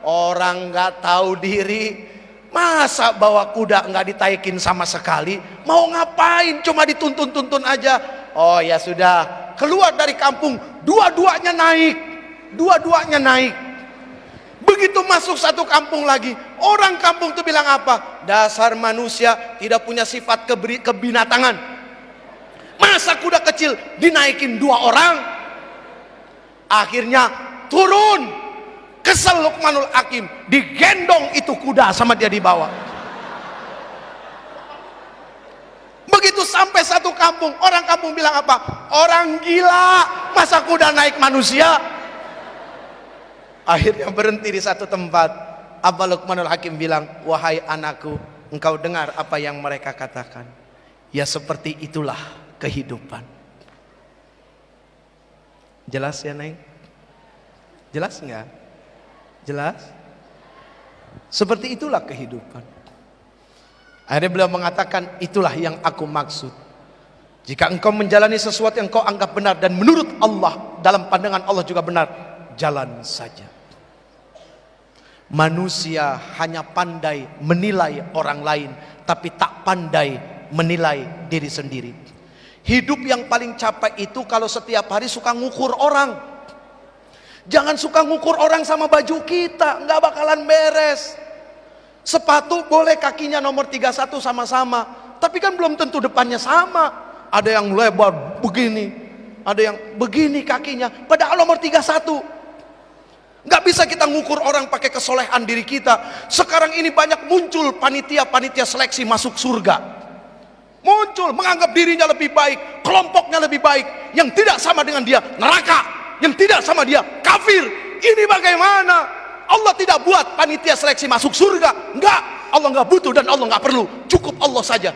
Speaker 2: Orang nggak tahu diri, masa bawa kuda nggak ditaikin sama sekali? Mau ngapain? Cuma dituntun-tuntun aja. Oh ya sudah, keluar dari kampung, dua-duanya naik, dua-duanya naik. Begitu masuk satu kampung lagi, orang kampung itu bilang apa? Dasar manusia tidak punya sifat kebinatangan. Masa kuda kecil dinaikin dua orang? Akhirnya turun Kesel Luqmanul Hakim, digendong itu kuda sama dia dibawa. Begitu sampai satu kampung, orang kampung bilang apa? Orang gila, masa kuda naik manusia? Akhirnya berhenti di satu tempat. Apa Luqmanul Hakim bilang, wahai anakku, engkau dengar apa yang mereka katakan? Ya seperti itulah kehidupan. Jelas ya Neng? Jelas enggak? Jelas? Seperti itulah kehidupan. Akhirnya beliau mengatakan, itulah yang aku maksud. Jika engkau menjalani sesuatu yang kau anggap benar dan menurut Allah, dalam pandangan Allah juga benar, jalan saja. Manusia hanya pandai menilai orang lain, tapi tak pandai menilai diri sendiri. Hidup yang paling capek itu kalau setiap hari suka ngukur orang. Jangan suka ngukur orang sama baju kita, nggak bakalan beres. Sepatu boleh kakinya nomor 31 sama-sama, tapi kan belum tentu depannya sama. Ada yang lebar begini, ada yang begini kakinya, padahal nomor 31. Nggak bisa kita ngukur orang pakai kesolehan diri kita. Sekarang ini banyak muncul panitia-panitia seleksi masuk surga. Muncul menganggap dirinya lebih baik, kelompoknya lebih baik. Yang tidak sama dengan dia neraka, yang tidak sama dia kafir. Ini bagaimana? Allah tidak buat panitia seleksi masuk surga. Enggak, Allah enggak butuh dan Allah enggak perlu. Cukup Allah saja.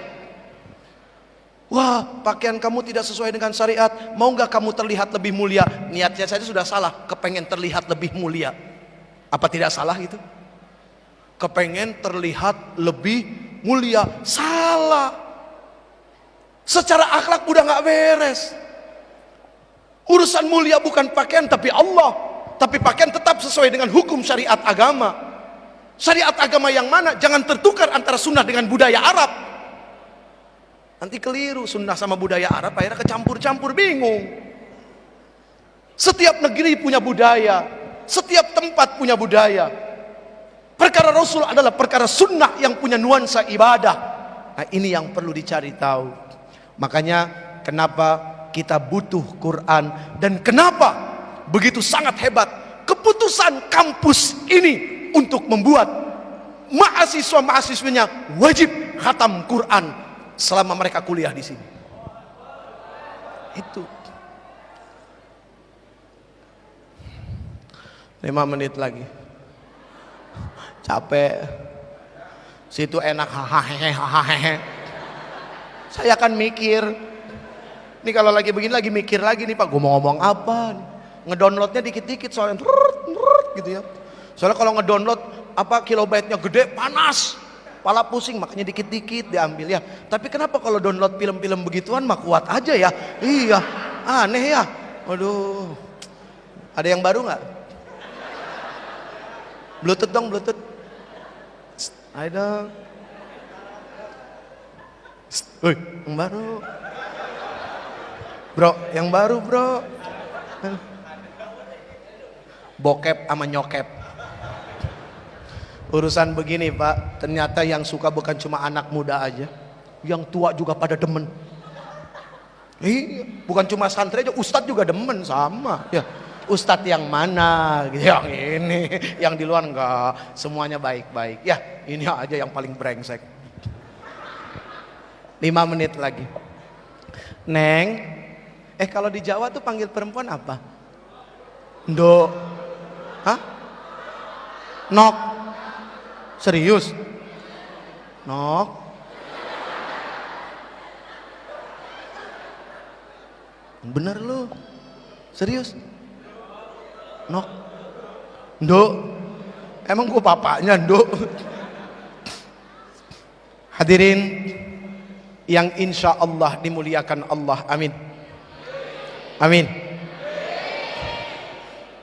Speaker 2: Wah, pakaian kamu tidak sesuai dengan syariat. Mau enggak kamu terlihat lebih mulia? Niatnya saja sudah salah, kepengen terlihat lebih mulia. Apa tidak salah itu? Kepengen terlihat lebih mulia. Salah. Secara akhlak udah enggak beres. Urusan mulia bukan pakaian tapi Allah. Tapi pakaian tetap sesuai dengan hukum syariat agama. Syariat agama yang mana? Jangan tertukar antara sunnah dengan budaya Arab. Nanti keliru, sunnah sama budaya Arab akhirnya kecampur-campur, bingung. Setiap negeri punya budaya, setiap tempat punya budaya. Perkara Rasul adalah perkara sunnah yang punya nuansa ibadah. Nah ini yang perlu dicari tahu. Makanya kenapa kita butuh Quran, dan kenapa begitu sangat hebat keputusan kampus ini untuk membuat mahasiswa-mahasiswinya wajib khatam Quran selama mereka kuliah di sini. Itu 5 menit lagi, capek. Situ enak, hahaha. Saya akan mikir. Ini kalau lagi begini lagi mikir lagi nih Pak, gue mau ngomong apa nih. Ngedownloadnya dikit-dikit soalnya gitu ya. Soalnya kalau ngedownload apa kilobyte-nya gede, panas, kepala pusing, makanya dikit-dikit diambil ya. Tapi kenapa kalau download film-film begituan mah kuat aja ya? Iya, aneh ya. Waduh. Ada yang baru nggak? Bluetooth dong, Bluetooth. Ayo dong. Woi, yang baru. Bro, yang baru bro. Bokep sama nyokep. Urusan begini Pak, ternyata yang suka bukan cuma anak muda aja, yang tua juga pada demen. Bukan cuma santri aja, ustadz juga demen sama. Ya, ustadz yang mana? Yang ini, yang di luar enggak, semuanya baik-baik. Ya, ini aja yang paling brengsek. 5 menit lagi. Neng, kalau di Jawa tuh panggil perempuan apa? Ndok. Hah? Nok. Serius? Nok. Bener lu? Serius? Nok. Ndok. Emang gua bapaknya Ndok? Hadirin yang insya Allah dimuliakan Allah, amin. Amin.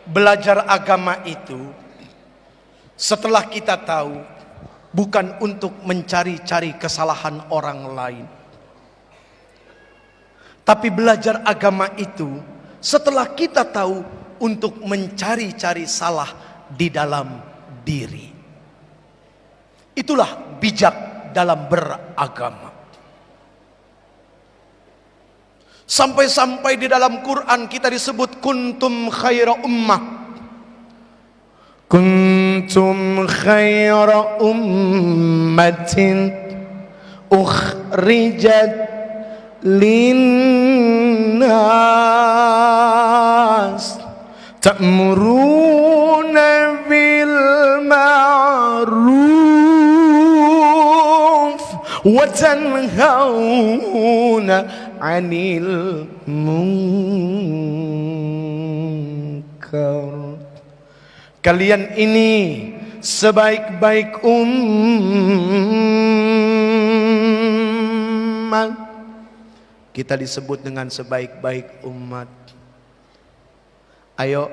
Speaker 2: Belajar agama itu setelah kita tahu bukan untuk mencari-cari kesalahan orang lain, tapi belajar agama itu setelah kita tahu untuk mencari-cari salah di dalam diri. Itulah bijak dalam beragama. Sampai-sampai di dalam Quran kita disebut kuntum khaira ummah. Kuntum khaira ummatin ukhrijat linnas ta'muruna bil ma'ruf wa tanhauna 'anil munkar. Kalian ini sebaik-baik umat. Kita disebut dengan sebaik-baik umat. Ayo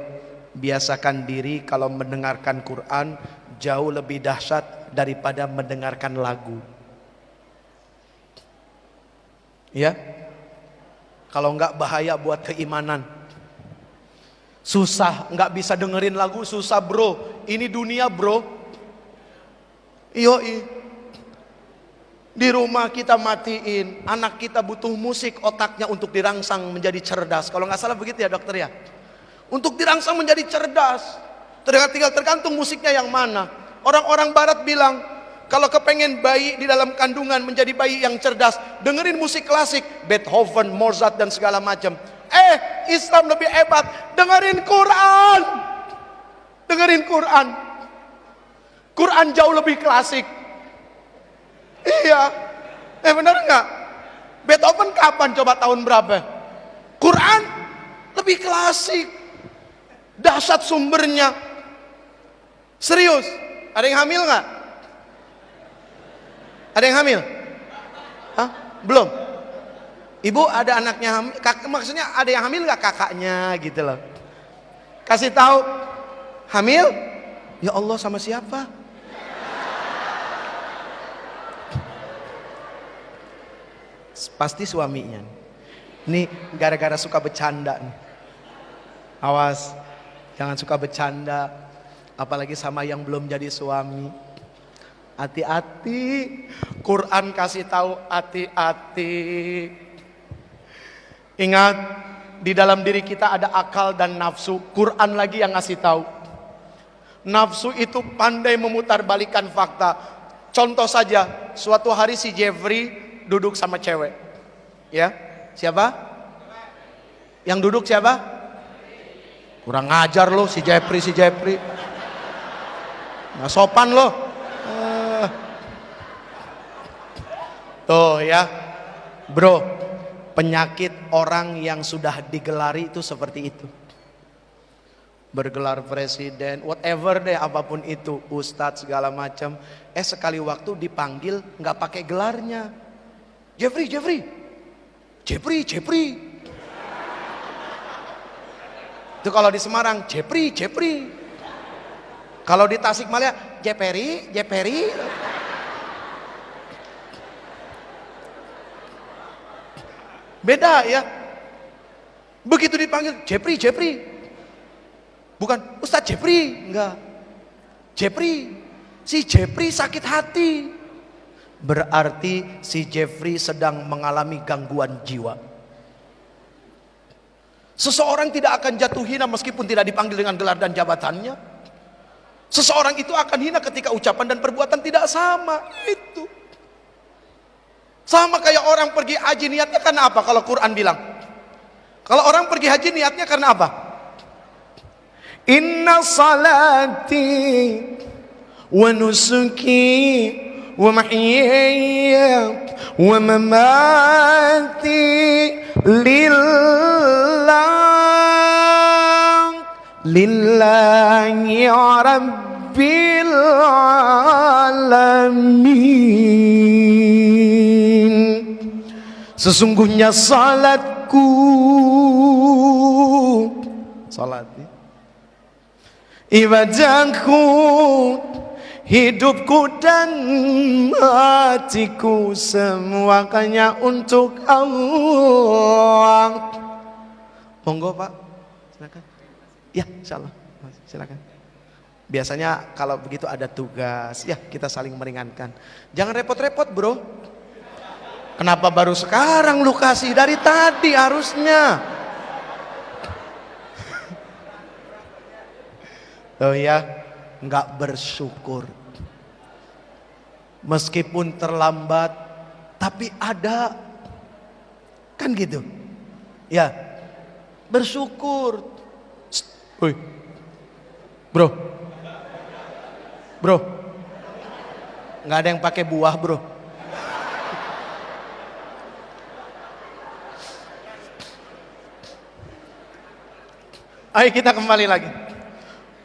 Speaker 2: biasakan diri kalau mendengarkan Quran jauh lebih dahsyat daripada mendengarkan lagu. Ya, kalau enggak bahaya buat keimanan. Susah, nggak bisa dengerin lagu, susah bro. Ini dunia bro. Yoi. Di rumah kita matiin, anak kita butuh musik, otaknya untuk dirangsang menjadi cerdas. Kalau nggak salah begitu ya dokter ya. Untuk dirangsang menjadi cerdas, tinggal tergantung musiknya yang mana. Orang-orang barat bilang, kalau kepengen bayi di dalam kandungan menjadi bayi yang cerdas, dengerin musik klasik, Beethoven, Mozart dan segala macam. Islam lebih hebat, dengerin Quran. Dengerin Quran. Quran jauh lebih klasik. Iya. Benar nggak? Beethoven kapan coba tahun berapa? Quran lebih klasik. Dahsyat sumbernya. Serius. Ada yang hamil nggak? Ada yang hamil? Hah? Belum? Ibu ada anaknya hamil, maksudnya ada yang hamil nggak kakaknya gitu loh. Kasih tahu, hamil? Ya Allah sama siapa? Pasti suaminya. Nih gara-gara suka bercanda nih. Awas, jangan suka bercanda, apalagi sama yang belum jadi suami. Hati-hati, Quran kasih tahu hati-hati. Ingat, di dalam diri kita ada akal dan nafsu. Quran lagi yang ngasih tahu. Nafsu itu pandai memutarbalikkan fakta. Contoh saja, suatu hari si Jeffrey duduk sama cewek. Ya, siapa? Yang duduk siapa? Kurang ajar lo si Jeffrey. Nggak sopan lo. Tuh ya, bro. Penyakit orang yang sudah digelari itu seperti itu. Bergelar presiden, whatever deh, apapun itu, ustadz segala macam. Sekali waktu dipanggil nggak pakai gelarnya. Jeffrey. Itu kalau di Semarang, Jeffrey. Kalau di Tasikmalaya, Jeperi. Beda ya. Begitu dipanggil Jeffrey. Bukan Ustadz Jeffrey, enggak. Jeffrey. Si Jeffrey sakit hati. Berarti si Jeffrey sedang mengalami gangguan jiwa. Seseorang tidak akan jatuh hina meskipun tidak dipanggil dengan gelar dan jabatannya. Seseorang itu akan hina ketika ucapan dan perbuatan tidak sama. Itu sama kayak orang pergi haji, niatnya karena apa? Kalau Quran bilang, kalau orang pergi haji niatnya karena apa? Inna salati wa nusuki wa mahyaya wa mamati lillahi rabbil alamin. Sesungguhnya salatku, salat ibadahku, hidupku dan matiku semuanya untuk Allah. Monggo Pak, silakan. Ya, insyaallah, silakan. Biasanya kalau begitu ada tugas, ya kita saling meringankan. Jangan repot-repot bro. Kenapa baru sekarang lu kasih? Dari tadi harusnya. Oh ya, nggak bersyukur. Meskipun terlambat, tapi ada, kan gitu. Ya, bersyukur. Woi, bro, nggak ada yang pakai buah, bro. Ayo kita kembali lagi.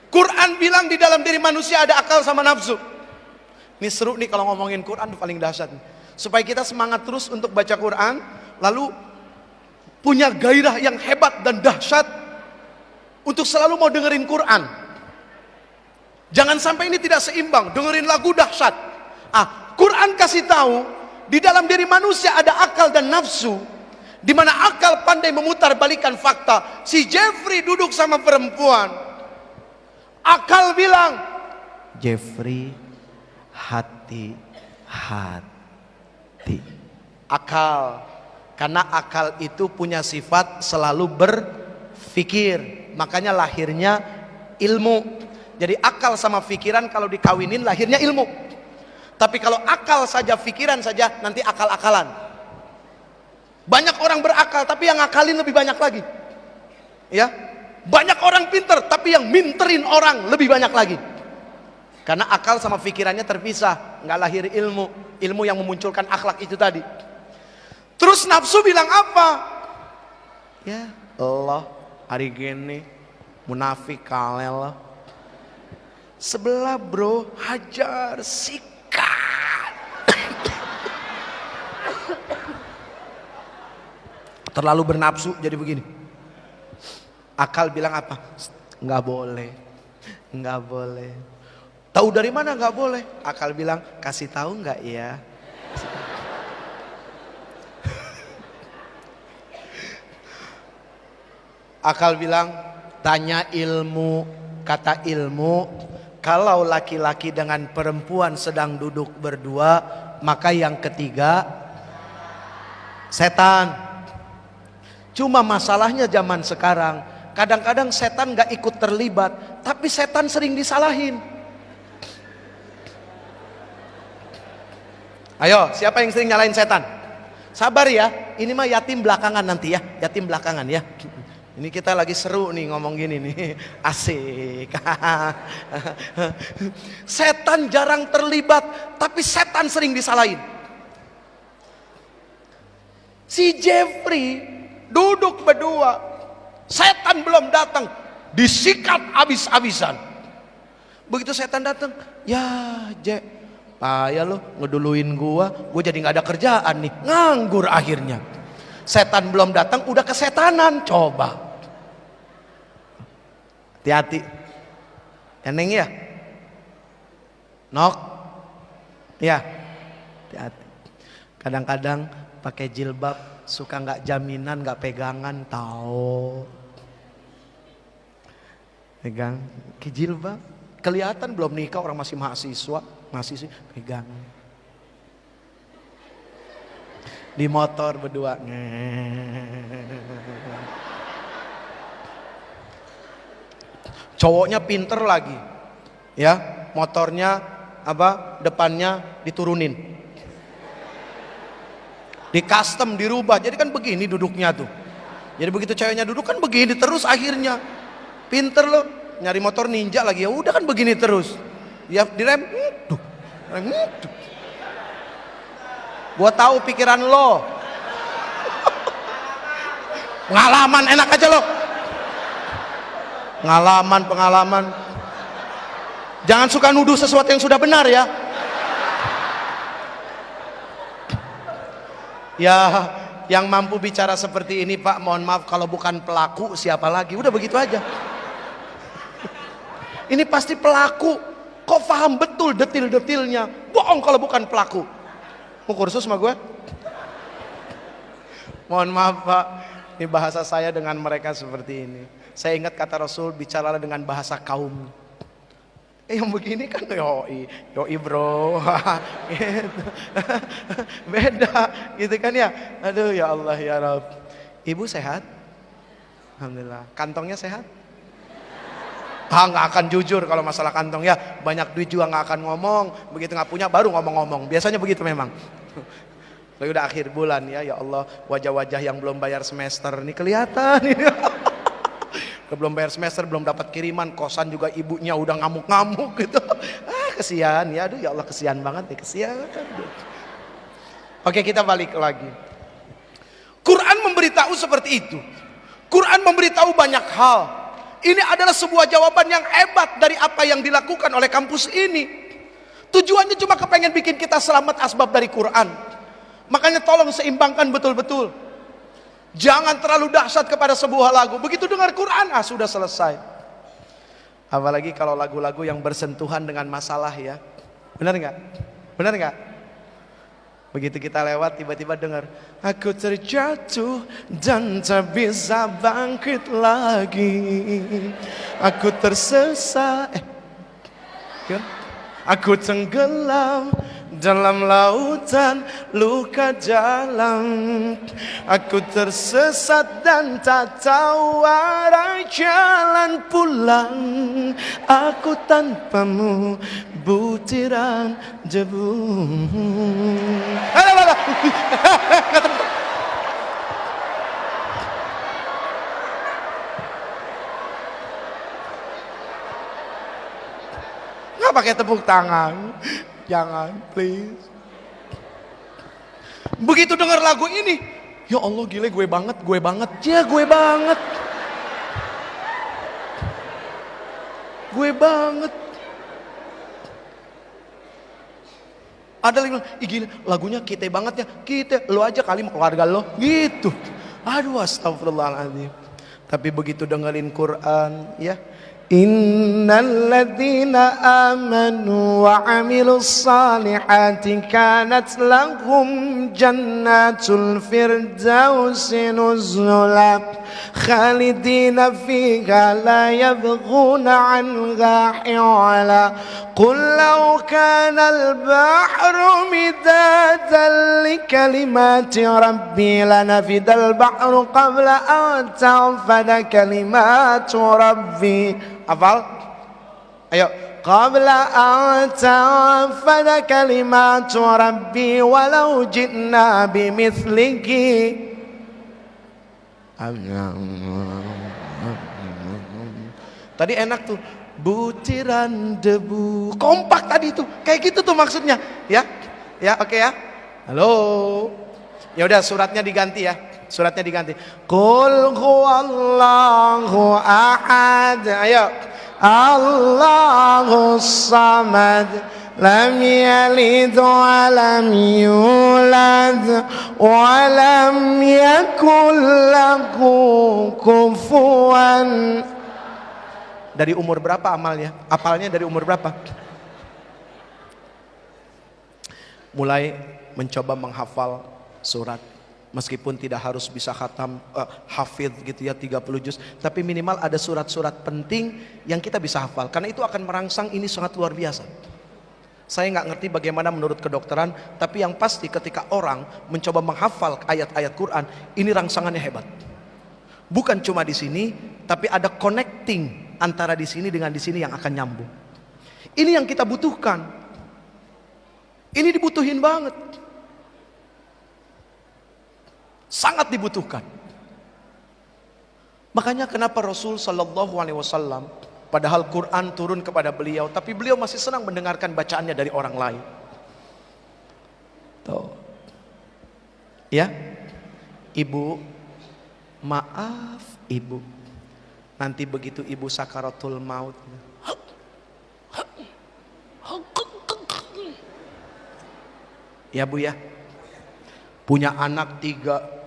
Speaker 2: Quran bilang di dalam diri manusia ada akal sama nafsu. Ini seru nih kalau ngomongin Quran, paling dahsyat. Supaya kita semangat terus untuk baca Quran, lalu punya gairah yang hebat dan dahsyat untuk selalu mau dengerin Quran. Jangan sampai ini tidak seimbang, dengerin lagu dahsyat. Quran kasih tahu di dalam diri manusia ada akal dan nafsu, di mana akal pandai memutar balikan fakta. Si Jeffrey duduk sama perempuan, akal bilang, Jeffrey, hati-hati. Akal, karena akal itu punya sifat selalu berpikir, makanya lahirnya ilmu. Jadi akal sama pikiran kalau dikawinin lahirnya ilmu. Tapi kalau akal saja, pikiran saja, nanti akal-akalan. Banyak orang berakal, tapi yang ngakalin lebih banyak lagi. Ya, banyak orang pinter, tapi yang minterin orang lebih banyak lagi. Karena akal sama pikirannya terpisah, nggak lahir ilmu, ilmu yang memunculkan akhlak itu tadi. Terus nafsu bilang apa? Ya Allah, hari gini munafik kalel. Sebelah bro, hajar, sikat. Terlalu bernafsu jadi begini. Akal bilang apa? Nggak boleh, nggak boleh. Tahu dari mana nggak boleh? Akal bilang, kasih tahu nggak ya? Akal bilang, tanya ilmu. Kata ilmu, kalau laki-laki dengan perempuan sedang duduk berdua, maka yang ketiga setan. Cuma masalahnya zaman sekarang, kadang-kadang setan gak ikut terlibat, tapi setan sering disalahin. Ayo, siapa yang sering nyalahin setan? Sabar ya, ini mah yatim belakangan nanti ya, yatim belakangan ya. Ini kita lagi seru nih ngomong gini nih, asik. Setan jarang terlibat, tapi setan sering disalahin. Si Jeffrey duduk berdua, setan belum datang, disikat abis-abisan. Begitu setan datang, ya Jack, payah lo ngeduluin gua jadi nggak ada kerjaan nih, nganggur akhirnya. Setan belum datang, udah kesetanan, coba. Hati-hati, Eneng ya, Nok, ya, hati-hati. Kadang-kadang pakai jilbab suka nggak jaminan, nggak pegangan, tahu? Pegang ke jilbab, kelihatan belum nikah, orang masih mahasiswa, masih pegang. Di motor berdua. Cowoknya pinter lagi, ya, motornya apa, depannya diturunin, di custom, dirubah, jadi kan begini duduknya tuh. Jadi begitu ceweknya duduk kan begini terus akhirnya. Pinter loh, nyari motor ninja lagi, ya udah kan begini terus. Ya direm, rem, gua tahu pikiran lo. Pengalaman enak aja lo. Pengalaman. Jangan suka nuduh sesuatu yang sudah benar ya. Ya, yang mampu bicara seperti ini Pak, mohon maaf, kalau bukan pelaku siapa lagi? Udah begitu aja. Ini pasti pelaku. Kok paham betul detil-detilnya? Bohong kalau bukan pelaku. Mau kursus sama gue? Mohon maaf Pak, ini bahasa saya dengan mereka seperti ini. Saya ingat kata Rasul, bicaralah dengan bahasa kaum. Yang begini kan yoi bro. Gitu. Beda gitu kan ya. Aduh ya Allah ya Rabb. Ibu sehat? Alhamdulillah. Kantongnya sehat? Nggak akan jujur kalau masalah kantong ya. Banyak duit juga nggak akan ngomong. Begitu nggak punya baru ngomong-ngomong. Biasanya begitu memang. Lalu udah akhir bulan ya, ya Allah, wajah-wajah yang belum bayar semester ini kelihatan ini. Belum bayar semester, belum dapat kiriman, kosan juga ibunya udah ngamuk-ngamuk gitu. Kesian ya, aduh ya Allah, kesian banget nih, kesian. Oke, kita balik lagi. Quran memberitahu seperti itu. Quran memberitahu banyak hal. Ini adalah sebuah jawaban yang hebat dari apa yang dilakukan oleh kampus ini. Tujuannya cuma kepengen bikin kita selamat asbab dari Quran. Makanya tolong seimbangkan betul-betul. Jangan terlalu dahsyat kepada sebuah lagu. Begitu dengar Quran, sudah selesai. Apalagi kalau lagu-lagu yang bersentuhan dengan masalah ya. Benar nggak? Benar nggak? Begitu kita lewat tiba-tiba dengar, aku terjatuh dan tak bisa bangkit lagi. Aku tersesat. Aku tenggelam dalam lautan luka dalam. Aku tersesat dan tak tahu arah jalan pulang. Aku tanpamu butiran debu. Nggak pakai tepuk tangan. Jangan, please. Begitu dengar lagu ini, ya Allah gile, gue banget. Ya gue banget. Gue banget. Ada lagi bilang, gila lagunya kita banget ya. Kita, lo aja kali sama keluarga lo. Gitu. Aduh, astagfirullahaladzim. Tapi begitu dengerin Quran, ya. Innal ladzina amanu wa amilus salihati kanat lahum jannatul firdausi nuzula khalidina fiha la yabghuna anha hiwala qul law kana al-bahru midadan li kalimati rabbi lanafidal bahru qabla an tanfada kalimatu rabbi. Hafal? Ayo. Qabla an tanfada kalimatu rabbi walau ji'na bimithlihi. Tadi enak tuh. Butiran debu. Kompak tadi tuh. Kayak gitu tuh maksudnya. Ya? Ya, oke ya. Halo. Ya udah, suratnya diganti ya. Suratnya diganti. Qul huwallahu ahad. Ayo. Allahus samad. Lam yalid wa lam yulad wa lam yakul lahu kufuwan. Dari umur berapa amalnya? Apalnya dari umur berapa? Mulai mencoba menghafal surat. Meskipun tidak harus bisa khatam hafidh gitu ya 30 juz, tapi minimal ada surat-surat penting yang kita bisa hafal, karena itu akan merangsang ini sangat luar biasa. Saya nggak ngerti bagaimana menurut kedokteran, tapi yang pasti ketika orang mencoba menghafal ayat-ayat Quran, ini rangsangannya hebat. Bukan cuma di sini, tapi ada connecting antara di sini dengan di sini yang akan nyambung. Ini yang kita butuhkan. Ini dibutuhin banget. Sangat dibutuhkan. Makanya kenapa Rasul Sallallahu Alaihi Wasallam, padahal Quran turun kepada beliau, tapi beliau masih senang mendengarkan bacaannya dari orang lain. Tuh. Ya, ibu, maaf ibu. Nanti begitu ibu sakaratul maut, ya bu ya, punya anak 3.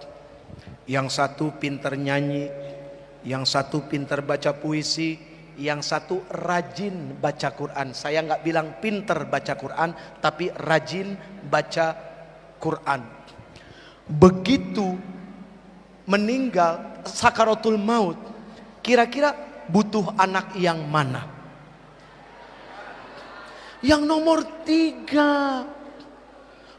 Speaker 2: Yang satu pinter nyanyi, yang satu pinter baca puisi, yang satu rajin baca Quran. Saya nggak bilang pinter baca Quran, tapi rajin baca Quran. Begitu meninggal sakaratul maut, kira-kira butuh anak yang mana? Yang nomor 3.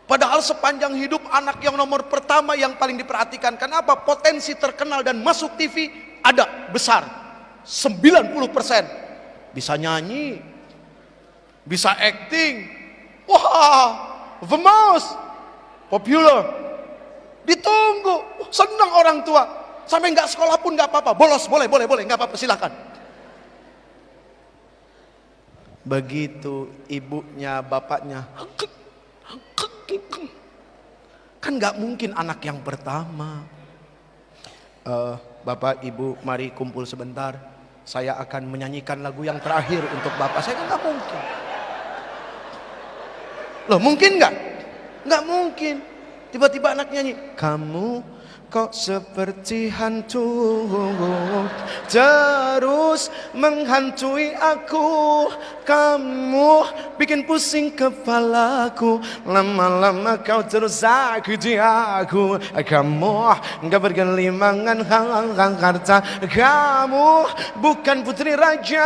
Speaker 2: Padahal sepanjang hidup anak yang nomor pertama yang paling diperhatikan. Kenapa? Potensi terkenal dan masuk TV ada besar 90%. bisa nyanyi, bisa acting. Wah, famous, popular. Ditunggu, senang orang tua. Sampai nggak sekolah pun nggak apa-apa. Bolos, boleh, nggak apa-apa, silakan. Begitu ibunya, bapaknya, kan nggak mungkin anak yang pertama. Bapak, ibu, mari kumpul sebentar. Saya akan menyanyikan lagu yang terakhir untuk bapak. Saya kan nggak mungkin. Loh, mungkin nggak? Nggak mungkin. Tiba-tiba anak nyanyi, kamu kok seperti hantu terus menghantui aku, kamu bikin pusing kepalaku, lama-lama kau terus sakiti aku, kamu gak bergelimangan harta, kamu bukan putri raja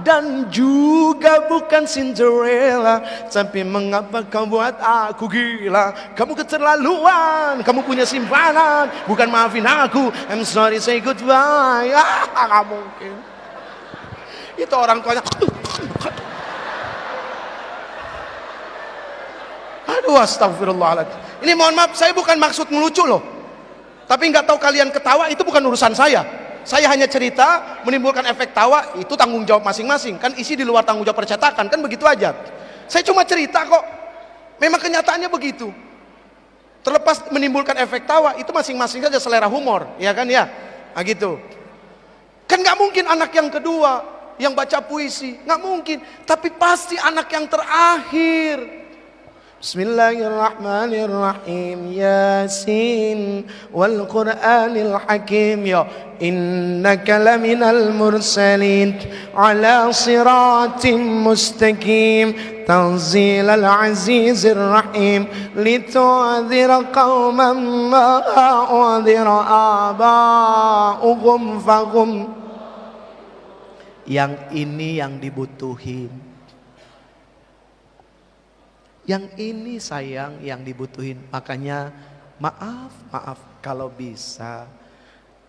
Speaker 2: dan juga bukan Cinderella, tapi mengapa kau buat aku gila? Kamu keterlaluan, kamu punya simpanan, bukan maafin aku. I'm sorry, say goodbye. Gak mungkin. Itu orang tuanya. Aduh, astagfirullahaladzim. Ini mohon maaf, saya bukan maksud ngelucu loh. Tapi nggak tahu kalian ketawa, itu bukan urusan saya. Saya hanya cerita, menimbulkan efek tawa, itu tanggung jawab masing-masing. Kan isi di luar tanggung jawab percetakan, kan begitu aja. Saya cuma cerita kok. Memang kenyataannya begitu. Terlepas menimbulkan efek tawa, itu masing-masing saja selera humor, ya kan ya? Nah gitu. Kan nggak mungkin anak yang kedua yang baca puisi, nggak mungkin. Tapi pasti anak yang terakhir. Bismillahirrahmanirrahim. Yasin wal Qur'anil Hakim. Ya innaka laminal mursalin ala siratim mustaqim. تنزيل العزيز الرحيم لتنذر قوما ما أنذر آباؤهم فهم. Yang ini yang dibutuhin. Yang ini sayang yang dibutuhin. Makanya maaf kalau bisa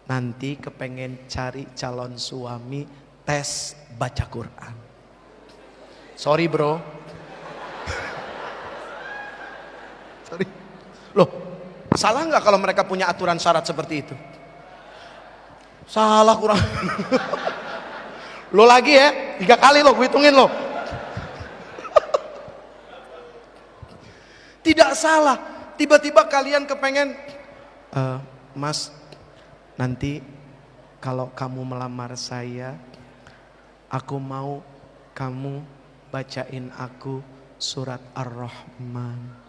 Speaker 2: nanti kepengen cari calon suami, tes baca Quran. Sorry bro. Sorry. Loh, salah nggak kalau mereka punya aturan syarat seperti itu? Salah kurang. Lo lagi ya, 3 kali lo, gue hitungin lo. Tidak salah. Tiba-tiba kalian kepengen, Mas, nanti kalau kamu melamar saya, aku mau kamu bacain aku surat Ar-Rahman.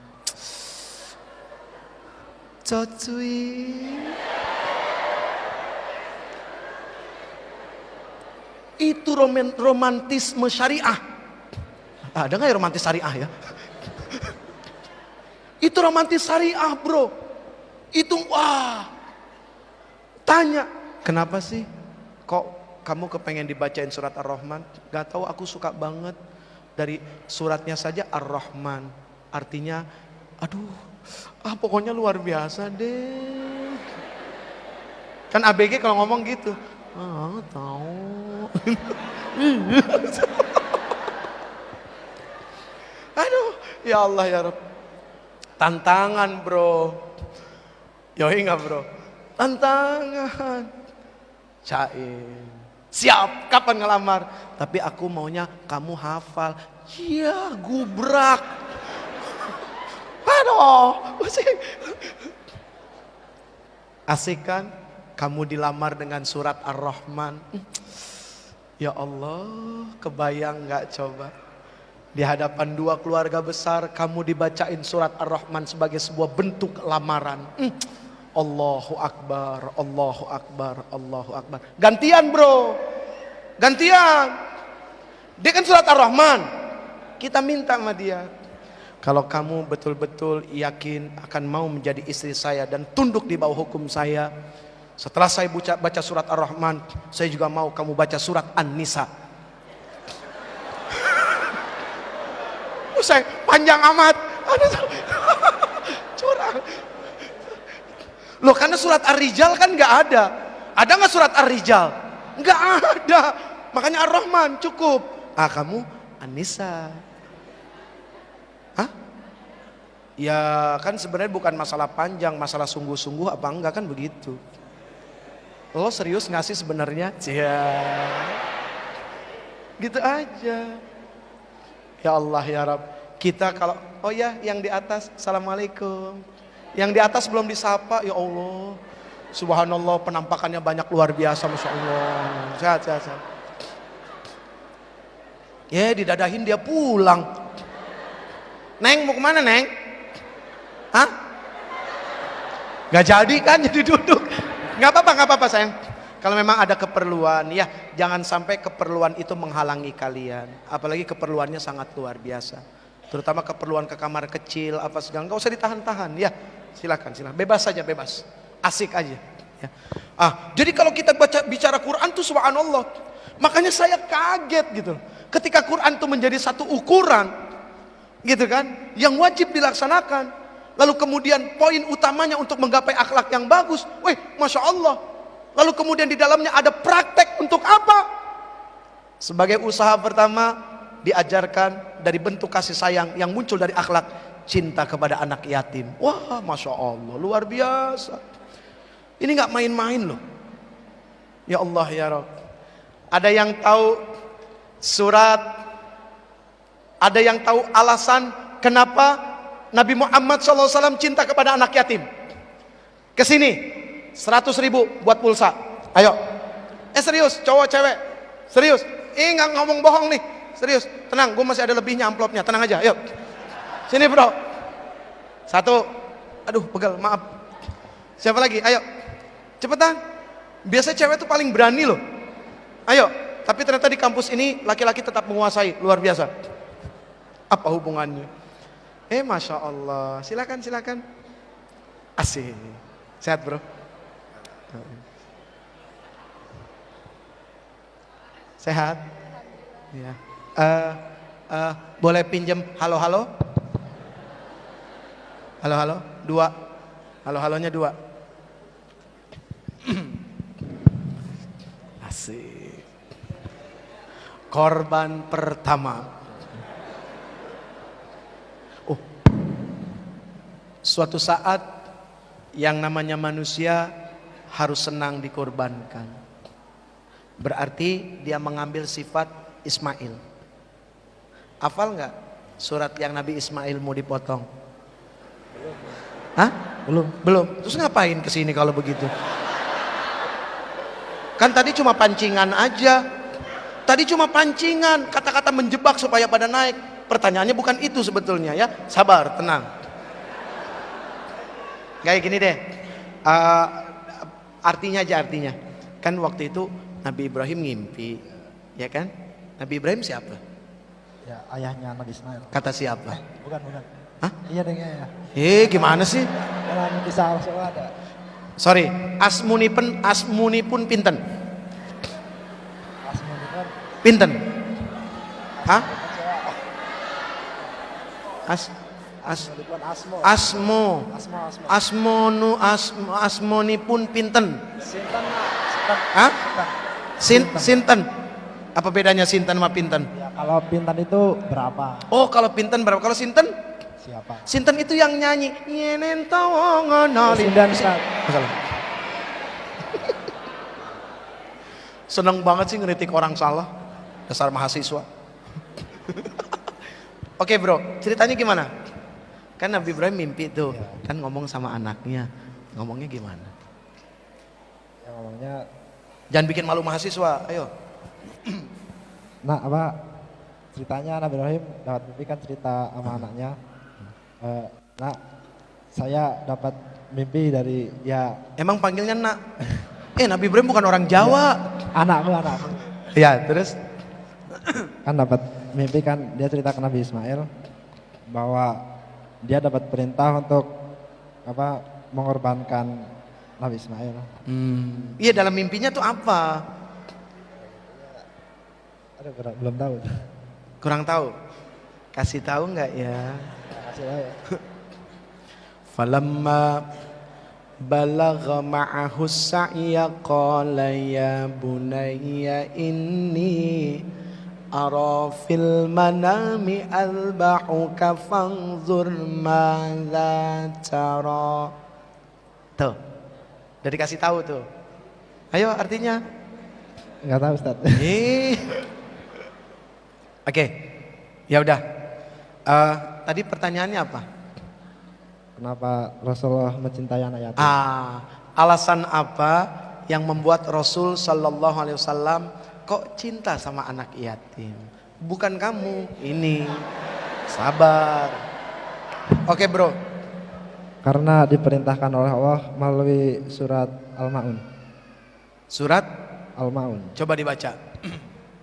Speaker 2: Cocui. Itu romantisme syariah. Ada nggak ya romantis syariah ya? Itu romantis syariah bro. Itu wah. Tanya, kenapa sih kok kamu kepengen dibacain surat Ar-Rahman? Gak tahu, aku suka banget. Dari suratnya saja Ar-Rahman. Artinya, aduh, pokoknya luar biasa deh. Kan ABG kalau ngomong gitu. Tahu. Aduh, ya Allah ya Rabb. Tantangan bro. Yoi nggak bro? Tantangan. Cair. Siap, kapan ngelamar? Tapi aku maunya kamu hafal. Ya, gubrak. Aduh, asik kan? Kamu dilamar dengan surat Ar-Rahman. Ya Allah, kebayang nggak coba? Di hadapan 2 keluarga besar, kamu dibacain surat Ar-Rahman sebagai sebuah bentuk lamaran. Allahu Akbar, Allahu Akbar, Allahu Akbar. Gantian bro, gantian. Dia kan surat Ar-Rahman. Kita minta sama dia. Kalau kamu betul-betul yakin akan mau menjadi istri saya dan tunduk di bawah hukum saya. Setelah saya baca surat Ar-Rahman, saya juga mau kamu baca surat An-Nisa. Saya panjang amat. Curang. Loh, karena surat Ar-Rijal kan nggak ada. Ada nggak surat Ar-Rijal? Nggak ada. makanya Ar-Rahman cukup. Ah kamu An-Nisa. Hah? Ya kan sebenarnya bukan masalah panjang, masalah sungguh-sungguh apa enggak kan begitu. Lo serius ngasih sebenarnya? Cia. Gitu aja. Ya Allah ya Rabb. Kita kalau, oh ya yang di atas, Assalamualaikum. Yang di atas belum disapa, ya Allah. Subhanallah, penampakannya banyak luar biasa, Masya Allah. Sehat. Ya didadahin dia pulang. Neng mau kemana Neng? Hah? Gak jadi kan jadi duduk. Gak apa-apa sayang. Kalau memang ada keperluan, ya jangan sampai keperluan itu menghalangi kalian. Apalagi keperluannya sangat luar biasa. Terutama keperluan ke kamar kecil, apa segala. Gak usah ditahan-tahan, ya silakan. Bebas saja, bebas. Asik aja. Ya. Jadi kalau kita bicara Quran tuh subhanallah. Makanya saya kaget gitu. Ketika Quran itu menjadi satu ukuran, gitu kan, yang wajib dilaksanakan. Lalu kemudian poin utamanya untuk menggapai akhlak yang bagus. Wih, Masya Allah. Lalu kemudian di dalamnya ada praktek untuk apa? Sebagai usaha pertama diajarkan dari bentuk kasih sayang yang muncul dari akhlak cinta kepada anak yatim. Wah, Masya Allah, luar biasa. Ini gak main-main loh. Ya Allah ya Rabb. Ada yang tahu surat, ada yang tahu alasan kenapa Nabi Muhammad SAW cinta kepada anak yatim? Kesini 100.000 buat pulsa. Ayo. Serius, cowok cewek. Serius. Nggak ngomong bohong nih. Serius. Tenang, gue masih ada lebihnya amplopnya. Tenang aja. Yuk. Sini bro. 1. Aduh, pegal. Maaf. Siapa lagi? Ayo. Cepetan. Biasanya cewek tuh paling berani loh. Ayo. Tapi ternyata di kampus ini laki-laki tetap menguasai. Luar biasa. Apa hubungannya? Masya Allah. Silakan. Asik. Sehat bro. Sehat? Ya. Boleh pinjem halo-halo? Halo-halo? 2. Halo-halonya 2. Asik. Korban pertama. Suatu saat yang namanya manusia harus senang dikorbankan. Berarti dia mengambil sifat Ismail. Hafal nggak surat yang Nabi Ismail mau dipotong? Hah? Belum. Terus ngapain kesini kalau begitu? Kan tadi cuma pancingan aja. Kata-kata menjebak supaya pada naik. Pertanyaannya bukan itu sebetulnya ya. Sabar, tenang. Kayak gini deh. Artinya. Kan waktu itu Nabi Ibrahim ngimpi, ya kan? Nabi Ibrahim siapa?
Speaker 4: Ya, ayahnya Nabi Ismail.
Speaker 2: Kata siapa?
Speaker 4: Bukan.
Speaker 2: Hah?
Speaker 4: Iya deng ya.
Speaker 2: Gimana sih?
Speaker 4: Dalam kisah Rasul ada.
Speaker 2: Sorry, asmuni pun pinten? Pinten? Hah? Asmoni pun pinten? Hah? Sinten. Apa bedanya sinten sama pinten?
Speaker 4: Ya, kalau pinten itu berapa?
Speaker 2: Oh, kalau pinten berapa? Kalau sinten?
Speaker 4: Siapa?
Speaker 2: Sinten itu yang nyanyi. Nyenen tawanganalin. Masalah. Seneng banget sih ngeritik orang salah. Dasar mahasiswa. Oke bro, ceritanya gimana? Kan Nabi Ibrahim mimpi tuh, kan ngomong sama anaknya. Ngomongnya gimana?
Speaker 4: Ya, ngomongnya
Speaker 2: jangan bikin malu mahasiswa, ayo.
Speaker 4: Nah, ceritanya Nabi Ibrahim dapat mimpi kan cerita sama anaknya. Nak, saya dapat mimpi dari ya.
Speaker 2: Emang panggilnya nak? Nabi Ibrahim bukan orang Jawa.
Speaker 4: Anakku.
Speaker 2: Ya, terus?
Speaker 4: Kan dapat mimpi kan dia cerita ke Nabi Ismail bahwa dia dapat perintah untuk mengorbankan Nabi Ismail.
Speaker 2: Iya, dalam mimpinya tuh apa?
Speaker 4: Aduh, belum tahu.
Speaker 2: Kurang tahu. Kasih tahu nggak ya?
Speaker 4: Kasih tahu ya.
Speaker 2: balagha ma'ahu sa'ya qala ya bunayya inni ara fil manami alba'uka fanzur madza tara. Tuh, udah dikasih tahu tuh. Ayo artinya.
Speaker 4: Enggak tahu Ustaz.
Speaker 2: Oke, ya udah. Tadi pertanyaannya apa?
Speaker 4: Kenapa Rasulullah mencintai anak yatim?
Speaker 2: Alasan apa yang membuat Rasul Sallallahu Alaihi Wasallam kok cinta sama anak yatim? Bukan kamu, ini. Sabar. Oke bro.
Speaker 4: Karena diperintahkan oleh Allah melalui surat Al-Maun.
Speaker 2: Surat
Speaker 4: Al-Maun.
Speaker 2: coba dibaca.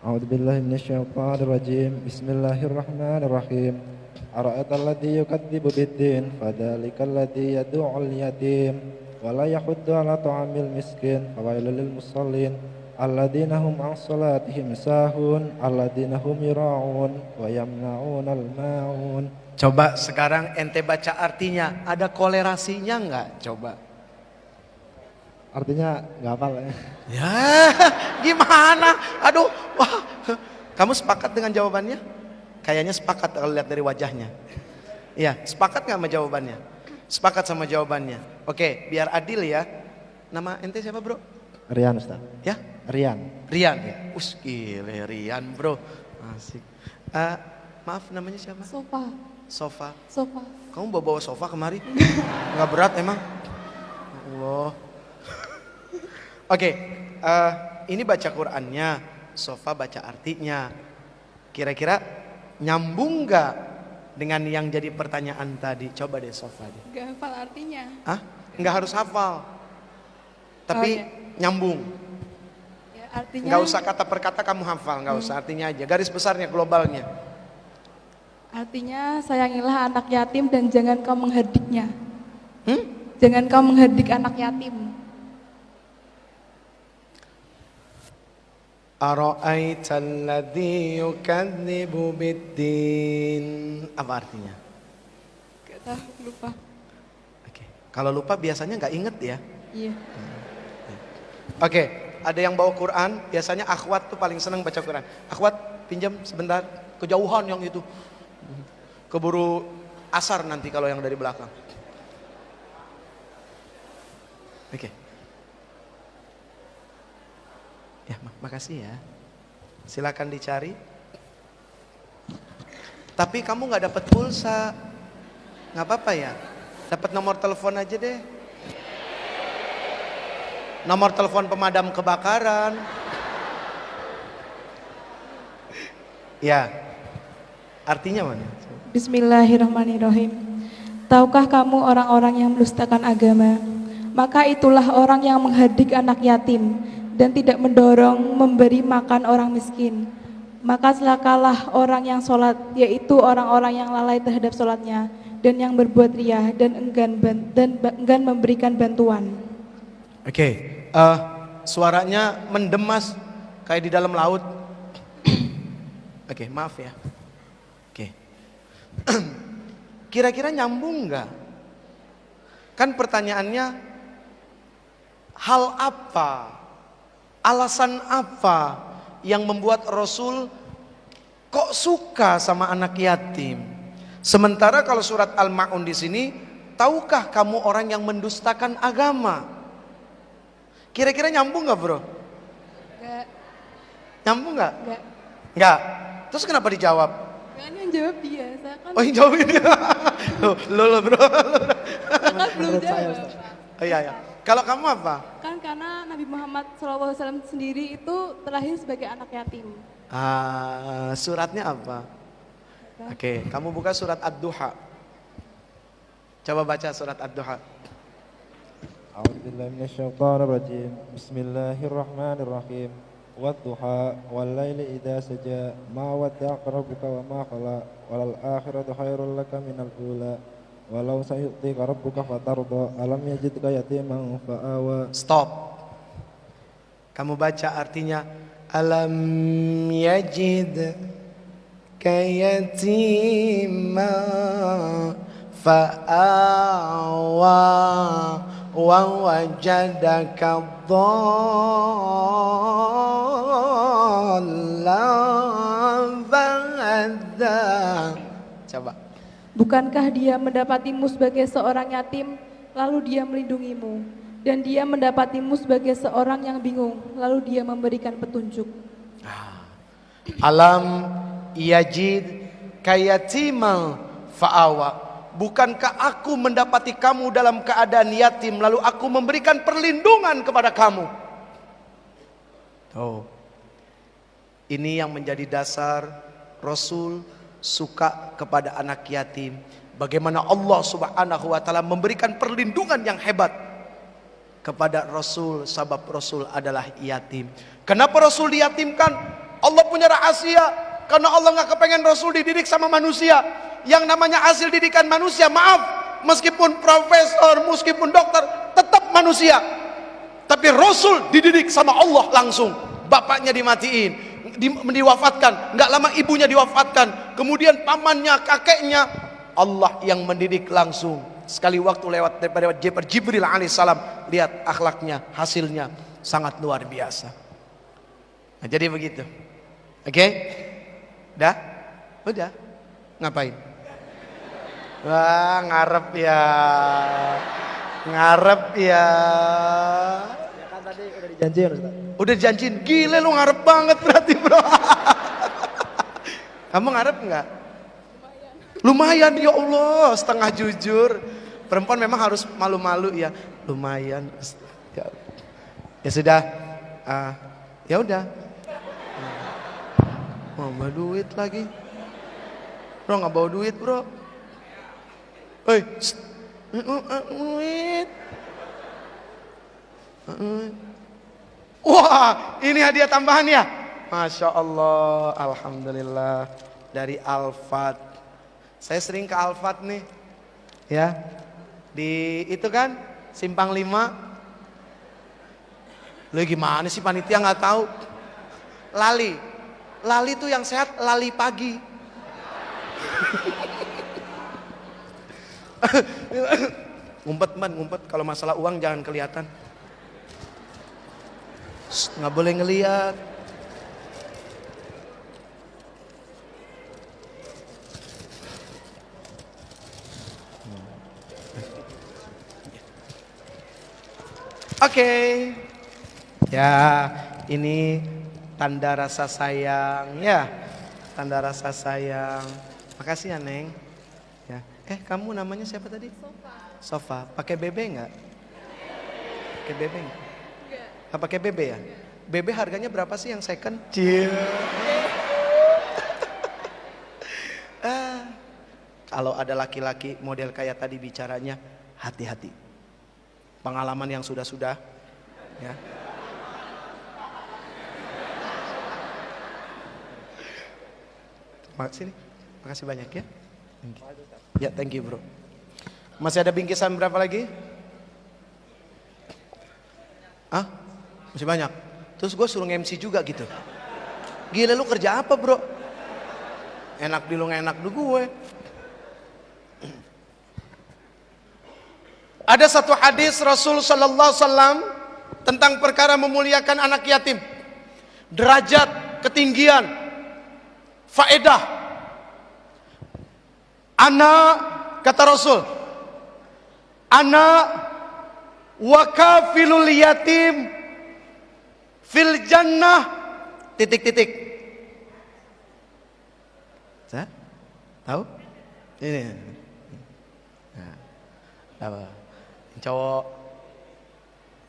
Speaker 4: A'udzubillahi minasyaitonirrajim. Bismillahirrahmanirrahim. Ara'aital ladzi yukadzibu biddin fadzalikal ladzi yad'ul yatim wa la yahuddu 'ala ta'amil miskin fawailul lil musallin alladzina hum 'an salatihim sahun alladzina hum yura'un wa yamna'unal ma'un.
Speaker 2: Coba sekarang ente baca artinya, ada kolerasinya enggak? Coba.
Speaker 4: Artinya nggak hafal ya.
Speaker 2: Ya, gimana? Aduh, wah. Kamu sepakat dengan jawabannya? Kayaknya sepakat kalau lihat dari wajahnya. Iya, sepakat nggak sama jawabannya? Sepakat sama jawabannya. Oke, biar adil ya. Nama ente siapa bro?
Speaker 4: Rian Ustaz.
Speaker 2: Ya?
Speaker 4: Rian.
Speaker 2: Rian. Gile Rian bro. Asik. Maaf namanya siapa?
Speaker 5: Sofa.
Speaker 2: Sofa. Kamu bawa sofa kemari? Nggak berat emang? Allah. Oke, ini baca Qur'annya, Sofa baca artinya. Kira-kira nyambung nggak dengan yang jadi pertanyaan tadi? Coba deh Sofa deh.
Speaker 5: Gak hafal artinya.
Speaker 2: Nggak harus hafal, tapi nyambung.
Speaker 5: Ya, artinya
Speaker 2: Nggak usah kata per kata kamu hafal, nggak usah, artinya aja. Garis besarnya, globalnya.
Speaker 5: Artinya sayangilah anak yatim dan jangan kau mengherdiknya. Jangan kau mengherdik anak yatim.
Speaker 2: Ara'aital ladzi yukadzibu biddin. Apa artinya?
Speaker 5: Gak tahu, lupa.
Speaker 2: Oke. Kalau lupa biasanya nggak inget ya.
Speaker 5: Iya.
Speaker 2: Oke, ada yang bawa Quran, biasanya akhwat tuh paling senang baca Quran. Akhwat pinjam sebentar, kejauhan yang itu. Keburu asar nanti kalau yang dari belakang. Oke. Ya, makasih ya. Silakan dicari. Tapi kamu nggak dapat pulsa, nggak apa-apa ya. Dapat nomor telepon aja deh. Nomor telepon pemadam kebakaran. Ya. Artinya mana?
Speaker 5: Bismillahirrahmanirrahim. Tahukah kamu orang-orang yang mendustakan agama? Maka itulah orang yang menghardik anak yatim dan tidak mendorong memberi makan orang miskin. Maka celakalah orang yang sholat, yaitu orang-orang yang lalai terhadap sholatnya dan yang berbuat riya dan enggan memberikan bantuan.
Speaker 2: Oke, suaranya mendemas kayak di dalam laut. Oke, maaf ya. Oke. Kira-kira nyambung nggak? Kan pertanyaannya, hal apa, alasan apa yang membuat Rasul kok suka sama anak yatim? Sementara kalau surat Al-Ma'un di sini, tahukah kamu orang yang mendustakan agama? Kira-kira nyambung nggak bro?
Speaker 5: Enggak.
Speaker 2: Nyambung nggak?
Speaker 5: Enggak.
Speaker 2: Nggak. Terus kenapa dijawab?
Speaker 5: Kan yang jawab dia, saya kan
Speaker 2: Oh yang jawab ini. Lo bro.
Speaker 5: kan belum
Speaker 4: Menurut saya,
Speaker 5: jawab.
Speaker 4: Ustaz.
Speaker 2: Oh iya ya. Kalau kamu apa?
Speaker 5: Kan karena Nabi Muhammad SAW sendiri itu terlahir sebagai anak yatim.
Speaker 2: Suratnya apa? Oke, kamu buka surat Ad-Duha. Coba baca surat Ad-Duha.
Speaker 4: A'udzubillahi minasyaitonirrajim. Bismillahirrahmanirrahim. Wadduha wal-laili idza saja ma wadda'aka rabbuka wa ma qala walal akhiratu khairul laka minal ula walau sayu'tika rabbuka fatarda alam yajidka yatiman fa'awa.
Speaker 2: Stop. Kamu baca artinya alam yajid kayatima fa'awa wa wajadaka dhallan fahada. Coba.
Speaker 5: Bukankah dia mendapatimu sebagai seorang yatim, lalu dia melindungimu? Dan dia mendapatimu sebagai seorang yang bingung, lalu dia memberikan petunjuk.
Speaker 2: Alam yajid kayatimal fa'awa. Bukankah aku mendapati kamu dalam keadaan yatim, lalu aku memberikan perlindungan kepada kamu? Oh, ini yang menjadi dasar Rasul suka kepada anak yatim. Bagaimana Allah Subhanahu wa ta'ala memberikan perlindungan yang hebat kepada Rasul, sebab Rasul adalah yatim. Kenapa Rasul diyatimkan? Allah punya rahasia. Karena Allah nggak kepengen Rasul dididik sama manusia. Yang namanya hasil didikan manusia, maaf, meskipun profesor, meskipun dokter, tetap manusia. Tapi Rasul dididik sama Allah langsung. Bapaknya dimatiin, diwafatkan, nggak lama ibunya diwafatkan, kemudian pamannya, kakeknya, Allah yang mendidik langsung. Sekali waktu lewat daripada Jibril alaihissalam, lihat akhlaknya, hasilnya sangat luar biasa. Nah, jadi begitu. Oke? Udah? Udah? Ngapain? Wah, ngarep ya. Ngarep ya.
Speaker 4: Ya kan tadi udah dijanjiin Ustaz.
Speaker 2: Udah janjiin, gile lu ngarep banget berarti bro. Kamu ngarep nggak? Lumayan ya Allah, setengah jujur. Perempuan memang harus malu-malu ya. Lumayan. Ya sudah, ya udah. Mau bawa duit lagi? Bro nggak bawa duit bro. Hei, duit. Wah, ini hadiah tambahan ya? Masya Allah, Alhamdulillah. Dari Alfat. Saya sering ke Alfat nih. Ya, di itu kan, Simpang 5. Lu gimana sih panitia nggak tahu? Lali. Lali tuh yang sehat, lali pagi. Ngumpet man, ngumpet. Kalau masalah uang jangan kelihatan. Nggak boleh ngelihat. Oke. Ya, ini tanda rasa sayang ya. Tanda rasa sayang. Makasih ya, Neng. Ya. Kamu namanya siapa tadi? Sofa. Pakai BB enggak? Pakai BB enggak? Enggak pakai BB ya? BB harganya berapa sih yang second? Kalau ada laki-laki model kayak tadi bicaranya, hati-hati. Pengalaman yang sudah-sudah ya. Makasih nih. Makasih banyak ya. Ya, thank you bro. Masih ada bingkisan berapa lagi? Masih banyak. Terus gue suruh MC juga gitu. Gila lu kerja apa bro? Enak di lu enak di gue. Ada satu hadis Rasul sallallahu alaihi wasallam tentang perkara memuliakan anak yatim. Derajat, ketinggian, faedah. Anak, kata Rasul, anak wakafilul yatim fil jannah titik-titik. Saya tahu? Ini. Nah, apa? Cowok.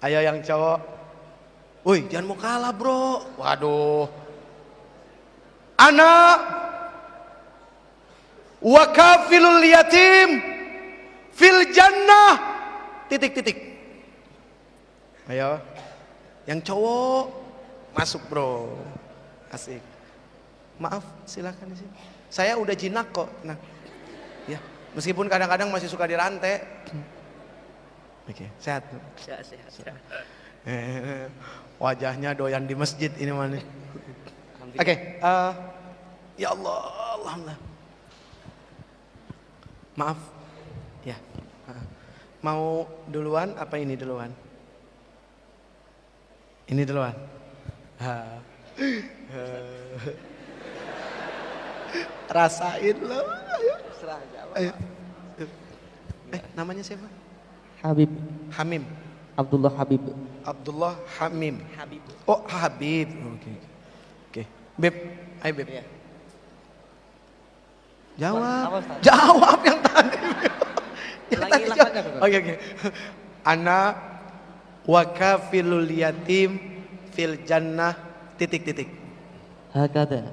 Speaker 2: Ayo yang cowok. Woi, jangan mau kalah, bro. Waduh. Anak wakafilul yatim fil jannah titik-titik. Ayo. Yang cowok masuk, bro. Asik. Maaf, silakan di sini. Saya udah jinak kok. Nah. Ya, meskipun kadang-kadang masih suka dirantai. Oke, sehat. Sehat. Wajahnya doyan di masjid ini mana? Oke, ya Allah, alhamdulillah. Maaf, ya. Mau duluan apa ini duluan? Ini duluan. Rasain lo. Ayo. Namanya siapa?
Speaker 6: Habib.
Speaker 2: Hamim.
Speaker 6: Abdullah Habib.
Speaker 2: Abdullah Hamim. Habib. Oh, Habib. Oke. Oke. Beb, ayo Beb. Jawab. Jawab yang tadi. Yang tadi jawab. Oke. Ana wa kafilul yatim fil jannah titik.
Speaker 6: Hakada.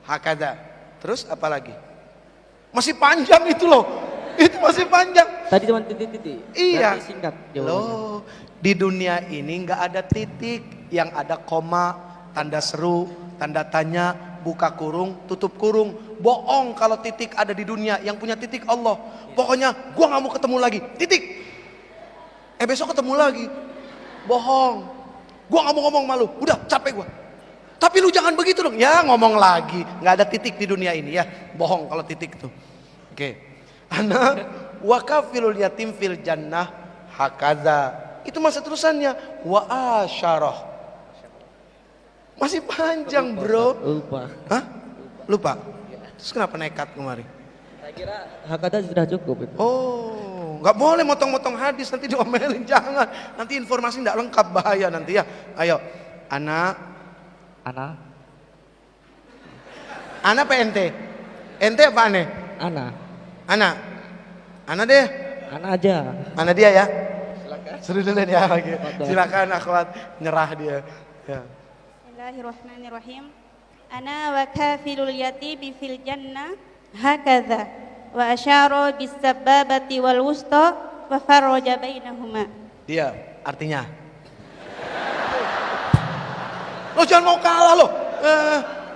Speaker 2: Hakada. Terus apa lagi? Masih panjang itu loh. Itu masih panjang.
Speaker 6: Tadi cuma titik-titik.
Speaker 2: Iya.
Speaker 6: Berarti singkat jawabannya.
Speaker 2: Loh, di dunia ini nggak ada titik, yang ada koma, tanda seru, tanda tanya, buka kurung, tutup kurung. Bohong kalau titik ada di dunia, yang punya titik Allah. Pokoknya gua nggak mau ketemu lagi, titik. Besok ketemu lagi. Bohong. Gua nggak mau ngomong malu, udah capek gua. Tapi lu jangan begitu dong. Ya ngomong lagi, nggak ada titik di dunia ini ya. Bohong kalau titik tuh. Oke. Ana wa kafilul yatim fil jannah hakadha. Itu masa terusannya wa asyarah. Masih panjang, Bro.
Speaker 6: Lupa.
Speaker 2: Hah? Lupa? Terus kenapa nekat kemarin?
Speaker 6: Saya kira hakada sudah cukup itu.
Speaker 2: Oh, nggak boleh motong-motong hadis, nanti diomelin, jangan. Nanti informasi nggak lengkap, bahaya nanti ya. Ayo, Ana PNT. Ente apa aneh? Ana deh.
Speaker 6: Ana aja.
Speaker 2: Ana dia ya. Silakan. Seru dulu ya. Silakan akhwat, nyerah dia. Ya.
Speaker 7: Bismillahirrahmanirrahim. Ana wa kafilul yatimi fil jannah hakadha wa asyara bis sababati wal wusta wa farraja bainahuma.
Speaker 2: Dia artinya. Lo jangan mau kalah lo.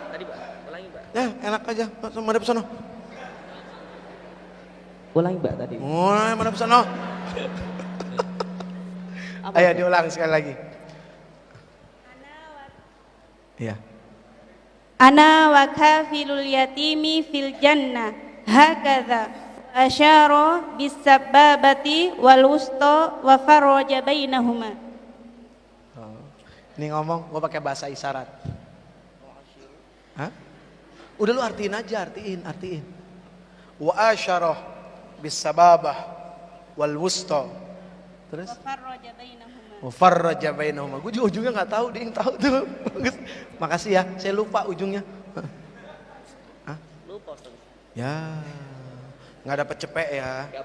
Speaker 6: Tadi Pak, ulangi Pak.
Speaker 2: Ya, enak aja. Mana pesono?
Speaker 6: Ulangi Pak tadi.
Speaker 2: Mana pesono? Ayo diulang sekali lagi. Iya.
Speaker 7: Ana wa kafilul yatimi fil jannah hakadha asyara bis sababati wal wusta wa farraja bainahuma.
Speaker 2: Ini ngomong, gue pakai bahasa isyarat. Hah? Udah lu artiin aja, artiin. Wa asyarah bis sababah wal wusta. Terus? Wa farraja bainahuma. Gue juga ujungnya nggak tahu, dia yang tahu tuh. Makasih ya, saya lupa ujungnya. Hah?
Speaker 6: Lupa Ustaz.
Speaker 2: Ya, nggak dapet cepet ya.
Speaker 6: Nggak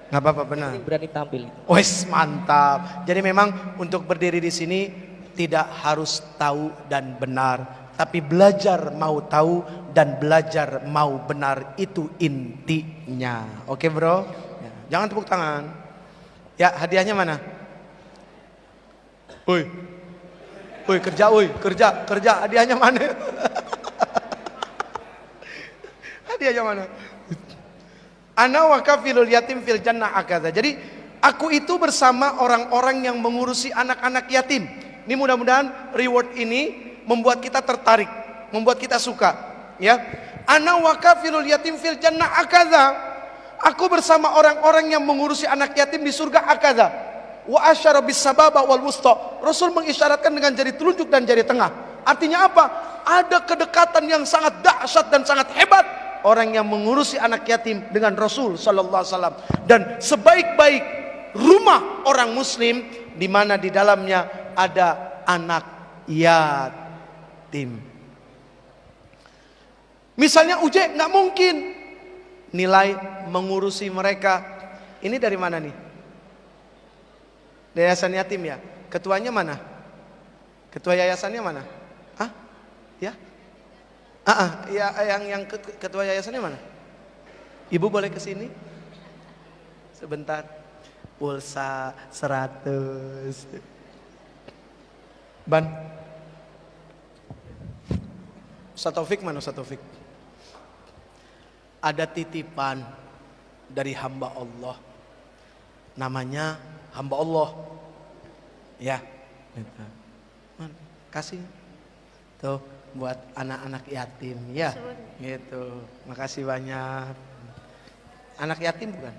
Speaker 2: Nggak
Speaker 6: apa-apa.
Speaker 2: apa-apa, benar.
Speaker 6: Berani tampil.
Speaker 2: Wes mantap. Jadi memang untuk berdiri di sini tidak harus tahu dan benar, tapi belajar mau tahu dan belajar mau benar, itu intinya. Oke bro, ya, jangan tepuk tangan. Ya, hadiahnya mana? Woi, kerja, hadiahnya mana? Hadiahnya mana? Ana wa kafilul yatim fil jannah akadha. Jadi aku itu bersama orang-orang yang mengurusi anak-anak yatim. Ini mudah-mudahan reward ini membuat kita tertarik, membuat kita suka, ya. Ana wa kafilul yatim fil jannah akadha. Aku bersama orang-orang yang mengurusi anak yatim di surga akadha. Wa asyara bis sababa wal wusta. Rasul mengisyaratkan dengan jari telunjuk dan jari tengah. Artinya apa? Ada kedekatan yang sangat dahsyat dan sangat hebat orang yang mengurusi anak yatim dengan Rasul sallallahu alaihi wasallam. Dan sebaik-baik rumah orang muslim di mana di dalamnya ada anak yatim. Misalnya Uje nggak mungkin nilai mengurusi mereka. Ini dari mana nih? Dari yayasan yatim ya. Ketuanya mana? Ketua yayasannya mana? Hah? Ya? Ya, yang ketua yayasannya mana? Ibu boleh ke sini? Sebentar. Pulsa 100. Ban. Ustaz Taufik mana Ustaz Taufik? Ada titipan dari hamba Allah. Namanya hamba Allah. Ya. Kasih. Tuh buat anak-anak yatim ya. Gitu. Makasih banyak. Anak yatim bukan?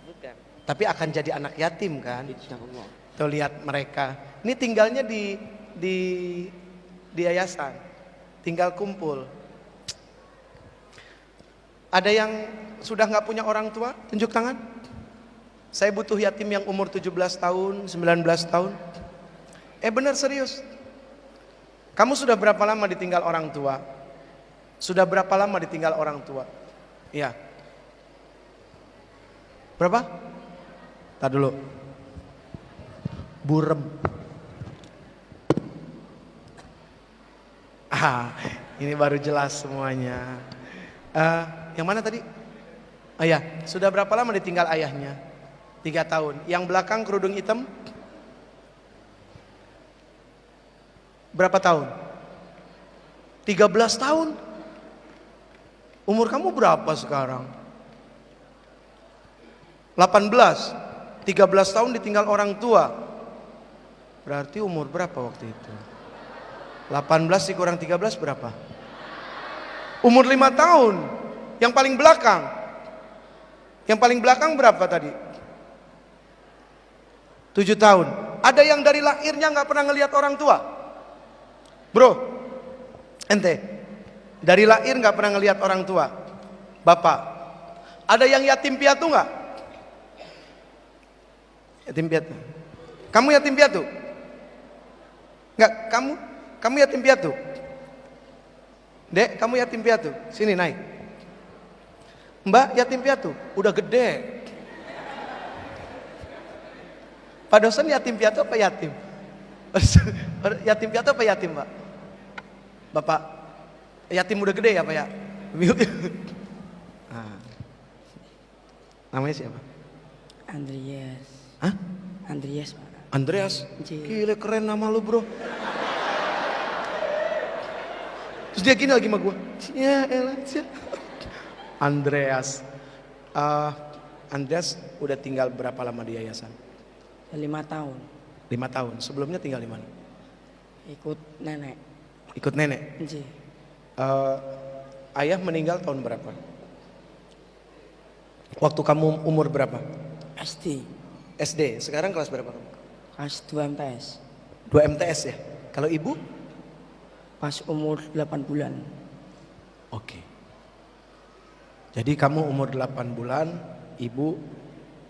Speaker 6: Bukan.
Speaker 2: Tapi akan jadi anak yatim kan?
Speaker 6: Insyaallah.
Speaker 2: Tuh lihat mereka. Ini tinggalnya di yayasan. Tinggal kumpul. Ada yang sudah nggak punya orang tua? Tunjuk tangan. Saya butuh yatim yang umur 17 tahun, 19 tahun. Benar serius. Kamu sudah berapa lama ditinggal orang tua? Sudah berapa lama ditinggal orang tua? Iya. Berapa? Tar dulu. Burem. Ini baru jelas semuanya. Yang mana tadi? Ya, sudah berapa lama ditinggal ayahnya? 3 tahun. Yang belakang kerudung hitam? Berapa tahun? 13 tahun. Umur kamu berapa sekarang? 18. 13 tahun ditinggal orang tua. Berarti umur berapa waktu itu? 18 dikurang 13 berapa? Umur 5 tahun. Yang paling belakang. Yang paling belakang berapa tadi? 7 tahun. Ada yang dari lahirnya nggak pernah ngelihat orang tua? Bro, ente dari lahir nggak pernah ngelihat orang tua, bapak. Ada yang yatim piatu nggak? Yatim piatu. Kamu yatim piatu? Nggak, kamu yatim piatu. Dek, kamu yatim piatu. Sini naik. Mbak yatim piatu, udah gede. Pak dosen yatim piatu apa yatim? Yatim piatu apa yatim, Pak? Bapak, yatim udah gede ya Pak ya? Namanya siapa?
Speaker 6: Andreas.
Speaker 2: Hah?
Speaker 6: Andreas, Pak.
Speaker 2: Andreas?
Speaker 6: J.
Speaker 2: Gila keren nama lu bro. Terus dia gini lagi sama gue. Ya elah Andreas. Andreas udah tinggal berapa lama di yayasan?
Speaker 6: 5 tahun.
Speaker 2: 5 tahun. Sebelumnya tinggal di mana?
Speaker 6: Ikut nenek.
Speaker 2: Ikut nenek.
Speaker 6: J.
Speaker 2: Ayah meninggal tahun berapa? Waktu kamu umur berapa?
Speaker 6: SD.
Speaker 2: SD. Sekarang kelas berapa kamu?
Speaker 6: Kelas 2 MTS.
Speaker 2: 2 MTS ya? Kalau ibu?
Speaker 6: Pas umur 8 bulan.
Speaker 2: Oke. Jadi kamu umur 8 bulan, ibu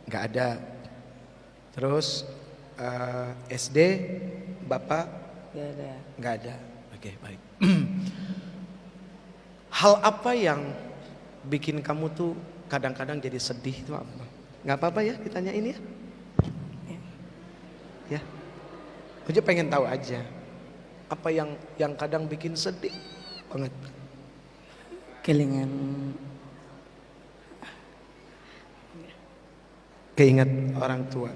Speaker 2: nggak ada. Terus SD, bapak
Speaker 6: Gak ada.
Speaker 2: nggak ada. Oke, baik. Hal apa yang bikin kamu tuh kadang-kadang jadi sedih itu apa? Nggak apa-apa ya ditanyain ya? Ya. Aja pengen tahu aja. Apa yang kadang bikin sedih banget?
Speaker 6: Kelingan.
Speaker 2: Keinget orang tua.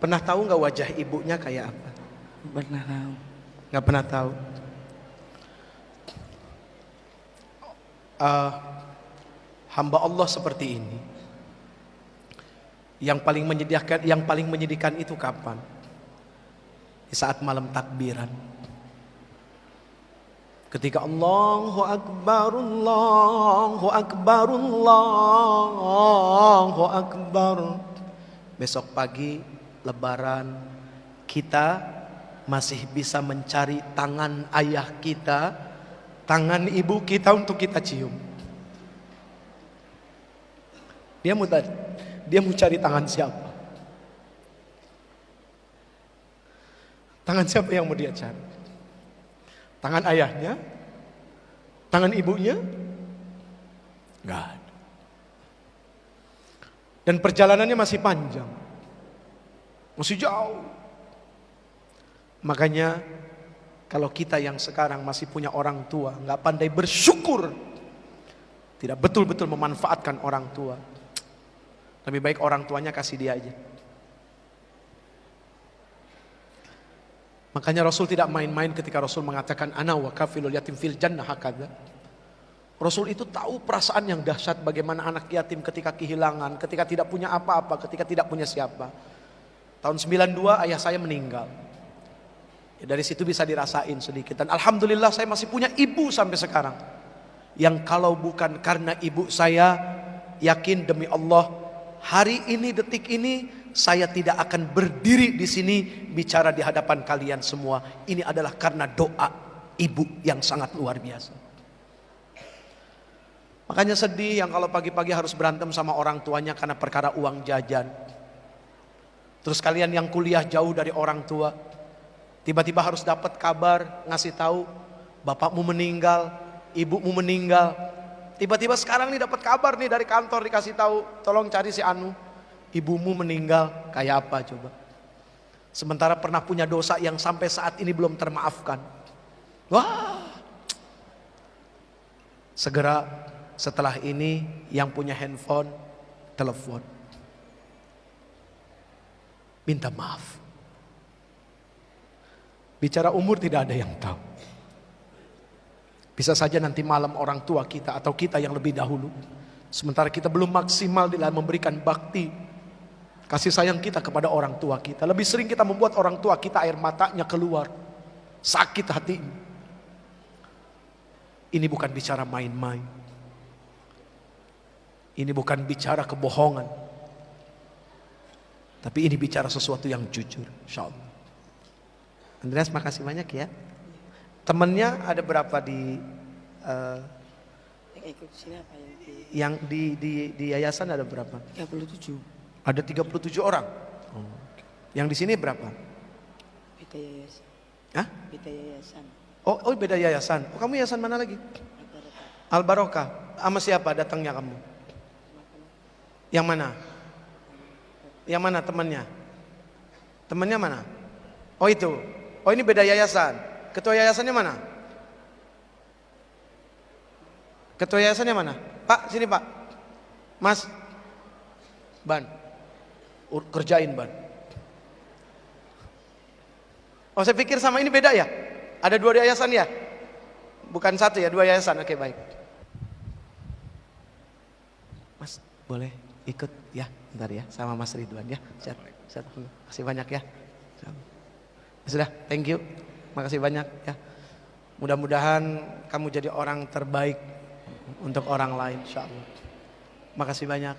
Speaker 2: Pernah tahu nggak wajah ibunya kayak apa?
Speaker 6: Pernah tahu.
Speaker 2: Nggak pernah tahu. Hamba Allah seperti ini. Yang paling menyedihkan itu kapan? Di saat malam takbiran. Ketika Allahu Akbar, Allahu Akbar, Allahu Akbar. Besok pagi Lebaran, kita masih bisa mencari tangan ayah kita, tangan ibu kita untuk kita cium. Dia mau cari tangan siapa? Tangan siapa yang mau dia cari? Tangan ayahnya? Tangan ibunya? Enggak ada. Dan perjalanannya masih panjang. Masih jauh. Makanya kalau kita yang sekarang masih punya orang tua, nggak pandai bersyukur, tidak betul-betul memanfaatkan orang tua, lebih baik orang tuanya kasih dia aja. Makanya Rasul tidak main-main ketika Rasul mengatakan ana wa kafilul yatim fil jannah hakadha. Rasul itu tahu perasaan yang dahsyat bagaimana anak yatim ketika kehilangan, ketika tidak punya apa-apa, ketika tidak punya siapa. Tahun 92 ayah saya meninggal. Ya, dari situ bisa dirasain sedikit. Dan alhamdulillah saya masih punya ibu sampai sekarang. Yang kalau bukan karena ibu saya, yakin demi Allah hari ini, detik ini, saya tidak akan berdiri di sini bicara di hadapan kalian semua. Ini adalah karena doa ibu yang sangat luar biasa. Makanya sedih yang kalau pagi-pagi harus berantem sama orang tuanya karena perkara uang jajan. Terus kalian yang kuliah jauh dari orang tua, tiba-tiba harus dapat kabar, ngasih tahu bapakmu meninggal, ibumu meninggal. Tiba-tiba sekarang nih dapat kabar nih dari kantor, dikasih tahu, tolong cari si Anu, ibumu meninggal. Kayak apa coba? Sementara pernah punya dosa yang sampai saat ini belum termaafkan. Wah, segera setelah ini yang punya handphone telepon, minta maaf. Bicara umur tidak ada yang tahu. Bisa saja nanti malam orang tua kita atau kita yang lebih dahulu, sementara kita belum maksimal dalam memberikan bakti kasih sayang kita kepada orang tua kita. Lebih sering kita membuat orang tua kita air matanya keluar, sakit hati. Ini bukan bicara main-main. Ini bukan bicara kebohongan. Tapi ini bicara sesuatu yang jujur, insyaallah. Andreas, makasih banyak ya. Temennya ada berapa di
Speaker 6: Yang ikut sini apa
Speaker 2: yang di yayasan ada berapa?
Speaker 6: 37.
Speaker 2: Ada 37 orang. Oh, okay. Yang di sini berapa?
Speaker 6: Beda yayasan.
Speaker 2: Hah?
Speaker 6: Beda yayasan.
Speaker 2: Oh, beda yayasan. Oh, kamu yayasan mana lagi? Al Barokah. Sama siapa datangnya kamu? Yang mana? Yang mana temannya? Temannya mana? Oh itu. Oh ini beda yayasan. Ketua yayasannya mana? Ketua yayasannya mana? Pak, sini Pak. Mas. Ban. Kerjain Ban. Oh saya pikir sama ini beda ya? Ada 2 yayasan ya? Bukan 1 ya, 2 yayasan. Oke baik. Mas boleh ikut ya, bentar ya, sama Mas Ridwan ya. Sehat. Kasih banyak ya. Sudah, thank you. Makasih banyak ya. Mudah-mudahan kamu jadi orang terbaik untuk orang lain, insyaallah. Makasih banyak.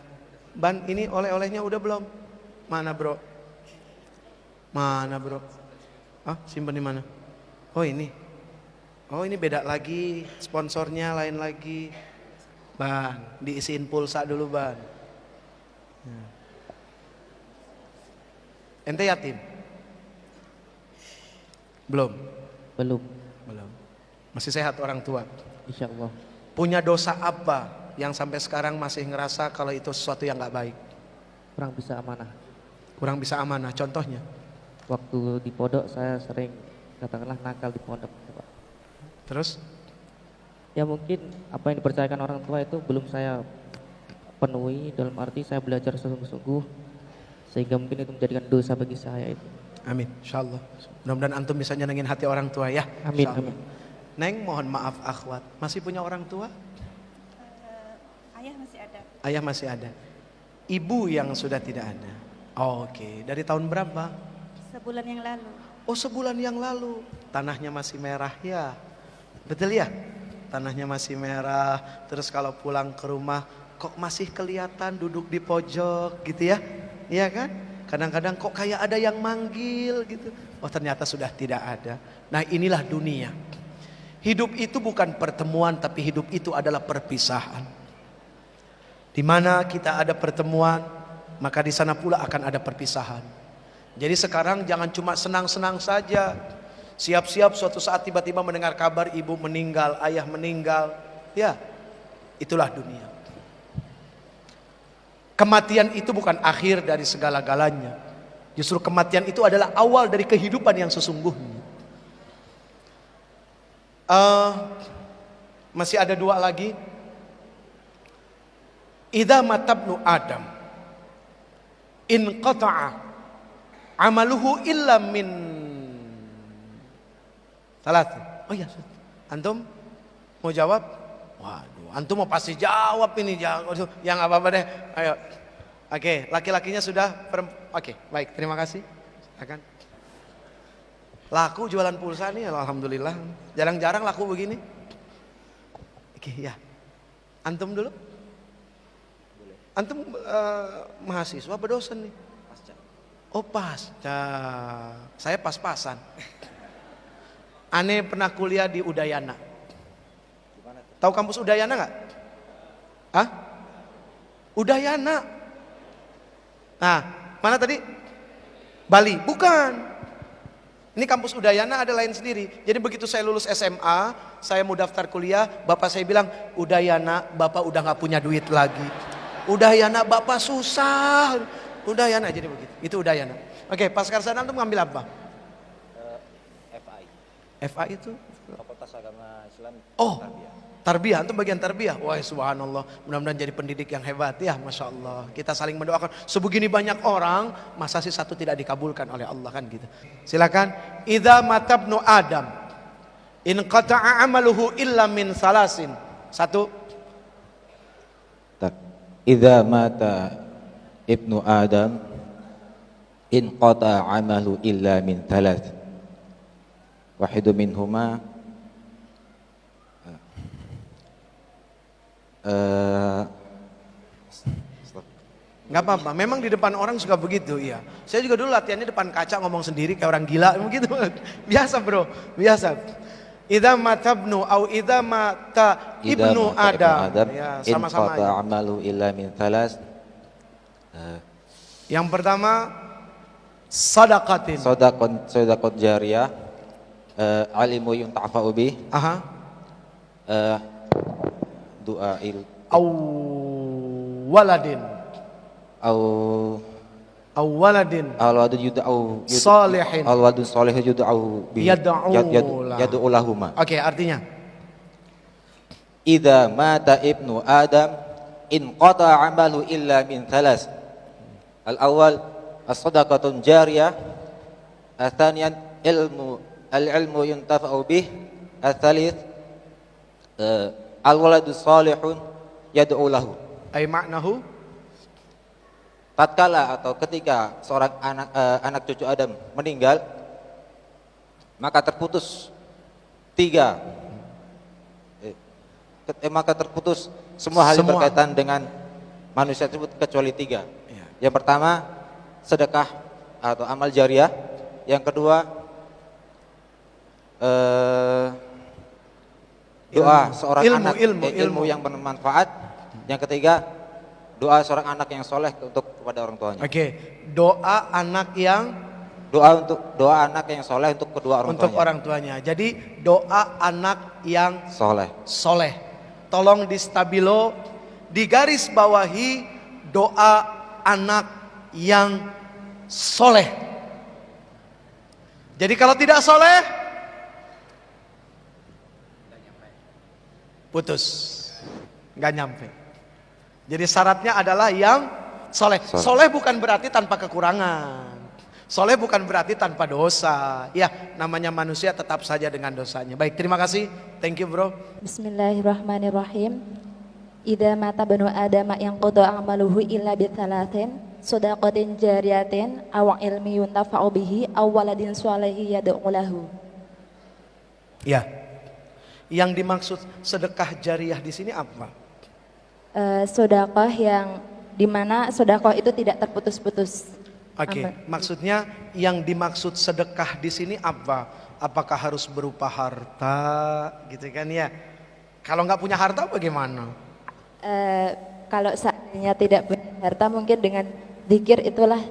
Speaker 2: Ban, ini oleh-olehnya udah belum? Mana bro? Mana bro? Ah, simpen di mana? Oh ini. Oh ini beda lagi, sponsornya lain lagi. Ban, diisiin pulsa dulu Ban. Ente yatim? Belum. Masih sehat orang tua?
Speaker 4: Insya Allah.
Speaker 2: Punya dosa apa yang sampai sekarang masih ngerasa kalau itu sesuatu yang gak baik?
Speaker 4: Kurang bisa amanah.
Speaker 2: Kurang bisa amanah, contohnya?
Speaker 4: Waktu di pondok saya sering katakanlah nakal di pondok, Pak.
Speaker 2: Terus?
Speaker 4: Ya mungkin apa yang dipercayakan orang tua itu belum saya penuhi, dalam arti saya belajar sungguh-sungguh sehingga mungkin itu menjadikan dosa bagi saya itu.
Speaker 2: Amin, insyaallah. Mudah-mudahan antum bisa nyenengin hati orang tua ya.
Speaker 4: Amin,
Speaker 2: Insyaallah.
Speaker 4: amin.
Speaker 2: Neng, mohon maaf akhwat, masih punya orang tua?
Speaker 7: Ayah masih ada.
Speaker 2: Ayah masih ada. Ibu yang sudah tidak ada. Oh, oke. Dari tahun berapa?
Speaker 7: Sebulan yang lalu.
Speaker 2: Oh, sebulan yang lalu. Tanahnya masih merah ya. Betul ya? Tanahnya masih merah. Terus kalau pulang ke rumah kok masih kelihatan duduk di pojok gitu ya? Iya kan? Kadang-kadang kok kayak ada yang manggil gitu. Oh ternyata sudah tidak ada. Nah inilah dunia. Hidup itu bukan pertemuan, tapi hidup itu adalah perpisahan. Di mana kita ada pertemuan, maka di sana pula akan ada perpisahan. Jadi sekarang jangan cuma senang-senang saja. Siap-siap suatu saat tiba-tiba mendengar kabar ibu meninggal, ayah meninggal. Ya, itulah dunia. Kematian itu bukan akhir dari segala-galanya. Justru kematian itu adalah awal dari kehidupan yang sesungguhnya. Masih ada 2 lagi. Idza matabnu Adam inqata'a amaluhu illa min salat. Oh iya, antum mau jawab? Waduh, antum mau pasti jawab ini. Yang apa-apa deh. Ayo. Oke, laki-lakinya sudah. Oke, baik. Terima kasih. Silakan. Laku jualan pulsa nih, alhamdulillah. Jarang-jarang laku begini. Oke, ya. Antum dulu. Antum mahasiswa apa dosen nih? Oh pasca. Saya pas-pasan. Ane pernah kuliah di Udayana. Tahu kampus Udayana nggak? Hah? Udayana. Nah, mana tadi? Bali. Bukan. Ini kampus Udayana ada lain sendiri. Jadi begitu saya lulus SMA, saya mau daftar kuliah, bapak saya bilang, Udayana, bapak udah nggak punya duit lagi. Udayana, bapak susah. Udayana, jadi begitu. Itu Udayana. Oke, pas sarjana antum ngambil apa?
Speaker 8: FAI.
Speaker 2: FA itu?
Speaker 8: Fakultas Agama Islam.
Speaker 2: Oh, tarbiyah. Antum bagian tarbiyah. Wah, subhanallah. Mudah-mudahan jadi pendidik yang hebat ya, masya Allah. Kita saling mendoakan. Sebegini banyak orang, masa sih satu tidak dikabulkan oleh Allah kan gitu. Silakan. Idza matabnu Adam, in qata'a amaluhu illa min salasin. Satu.
Speaker 8: Idza mata ibnu Adam, in qata'a amalu illa min thalath. Wahidu minhuma
Speaker 2: Nggak apa-apa, memang di depan orang suka begitu, iya. Saya juga dulu latihannya depan kaca ngomong sendiri kayak orang gila, begitu. Biasa bro, biasa. Idza matabnu au idza mata ibnu Adam. Ya, sama-sama
Speaker 8: in qata'a
Speaker 2: aja.
Speaker 8: amalu illa min thalath.
Speaker 2: Yang pertama, sadaqatin.
Speaker 8: Sadaqat jariyah, alimu yuntafa'u bih,
Speaker 2: Aha.
Speaker 8: du'ail
Speaker 2: Au waladin. Au waladin.
Speaker 8: Al-wadun yud'au
Speaker 2: Salihin.
Speaker 8: Al-wadun salih yud'au bihi yad'u lahuma.
Speaker 2: Oke, artinya
Speaker 8: Idza mata ibnu Adam in qata'a amalu illa min thalas. Al-awwal as-sadaqatun jariyah, al-thaniyan al-ilmu yuntafa'u bih, al-thalith al-waladu salihun yad'u lahu.
Speaker 2: ay maknahu
Speaker 8: Tatkala atau ketika seorang anak cucu Adam meninggal, maka terputus tiga. Maka terputus semua hal yang berkaitan dengan manusia tersebut kecuali tiga. Yang pertama sedekah atau amal jariah. Yang kedua doa seorang anak, ilmu yang bermanfaat. Yang ketiga doa seorang anak yang soleh untuk kepada orang tuanya.
Speaker 2: Oke, doa anak yang
Speaker 8: Doa anak yang soleh untuk kedua orang
Speaker 2: untuk
Speaker 8: tuanya.
Speaker 2: orang tuanya. Jadi doa anak yang
Speaker 8: Soleh.
Speaker 2: soleh. Tolong di stabilo, di garis bawahi doa anak yang soleh. Jadi kalau tidak soleh, putus, nggak nyampe. Jadi syaratnya adalah yang soleh. Soleh bukan berarti tanpa kekurangan. Soleh bukan berarti tanpa dosa. Ya, namanya manusia tetap saja dengan dosanya. Baik, terima kasih. Thank you bro.
Speaker 9: Bismillahirrahmanirrahim. Idza mata banu Adam yang qada amaluhu illa bi thalathin, shadaqatin jariyatin aw ilmi yuntafa'u bihi aw waladin shalihin yad'u lahu.
Speaker 2: Ya. Yang dimaksud sedekah jariah di sini apa?
Speaker 9: Sedekah yang dimana sedekah itu tidak terputus-putus.
Speaker 2: Oke, maksudnya yang dimaksud sedekah di sini apa? Apakah harus berupa harta, gitu kan ya? Kalau nggak punya harta bagaimana?
Speaker 9: Kalau seandainya tidak punya harta, mungkin dengan zikir itulah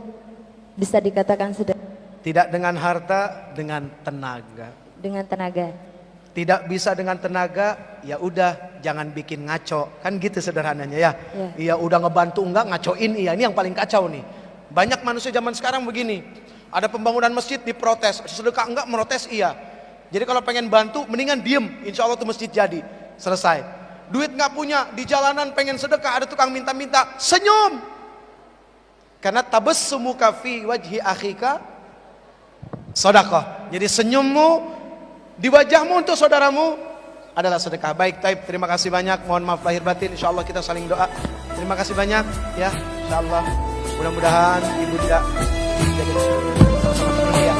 Speaker 9: bisa dikatakan sedekah.
Speaker 2: Tidak dengan harta, dengan tenaga.
Speaker 9: Dengan tenaga.
Speaker 2: Tidak bisa dengan tenaga, ya udah jangan bikin ngaco, kan gitu sederhananya ya. Iya udah ngebantu enggak ngacoin, iya ini yang paling kacau nih. Banyak manusia zaman sekarang begini, ada pembangunan masjid diprotes, sedekah enggak protes iya. Jadi kalau pengen bantu mendingan diem, insya Allah tuh masjid jadi, selesai. Duit nggak punya, di jalanan pengen sedekah ada tukang minta-minta, senyum. Karena tabassumuka fi wajhi akhika sedekah. Jadi senyummu di wajahmu untuk saudaramu adalah sedekah. Baik, taib, terima kasih banyak. Mohon maaf lahir batin. Insya Allah kita saling doa. Terima kasih banyak ya. Insya Allah mudah-mudahan ibu tidak jadi sama-sama ya.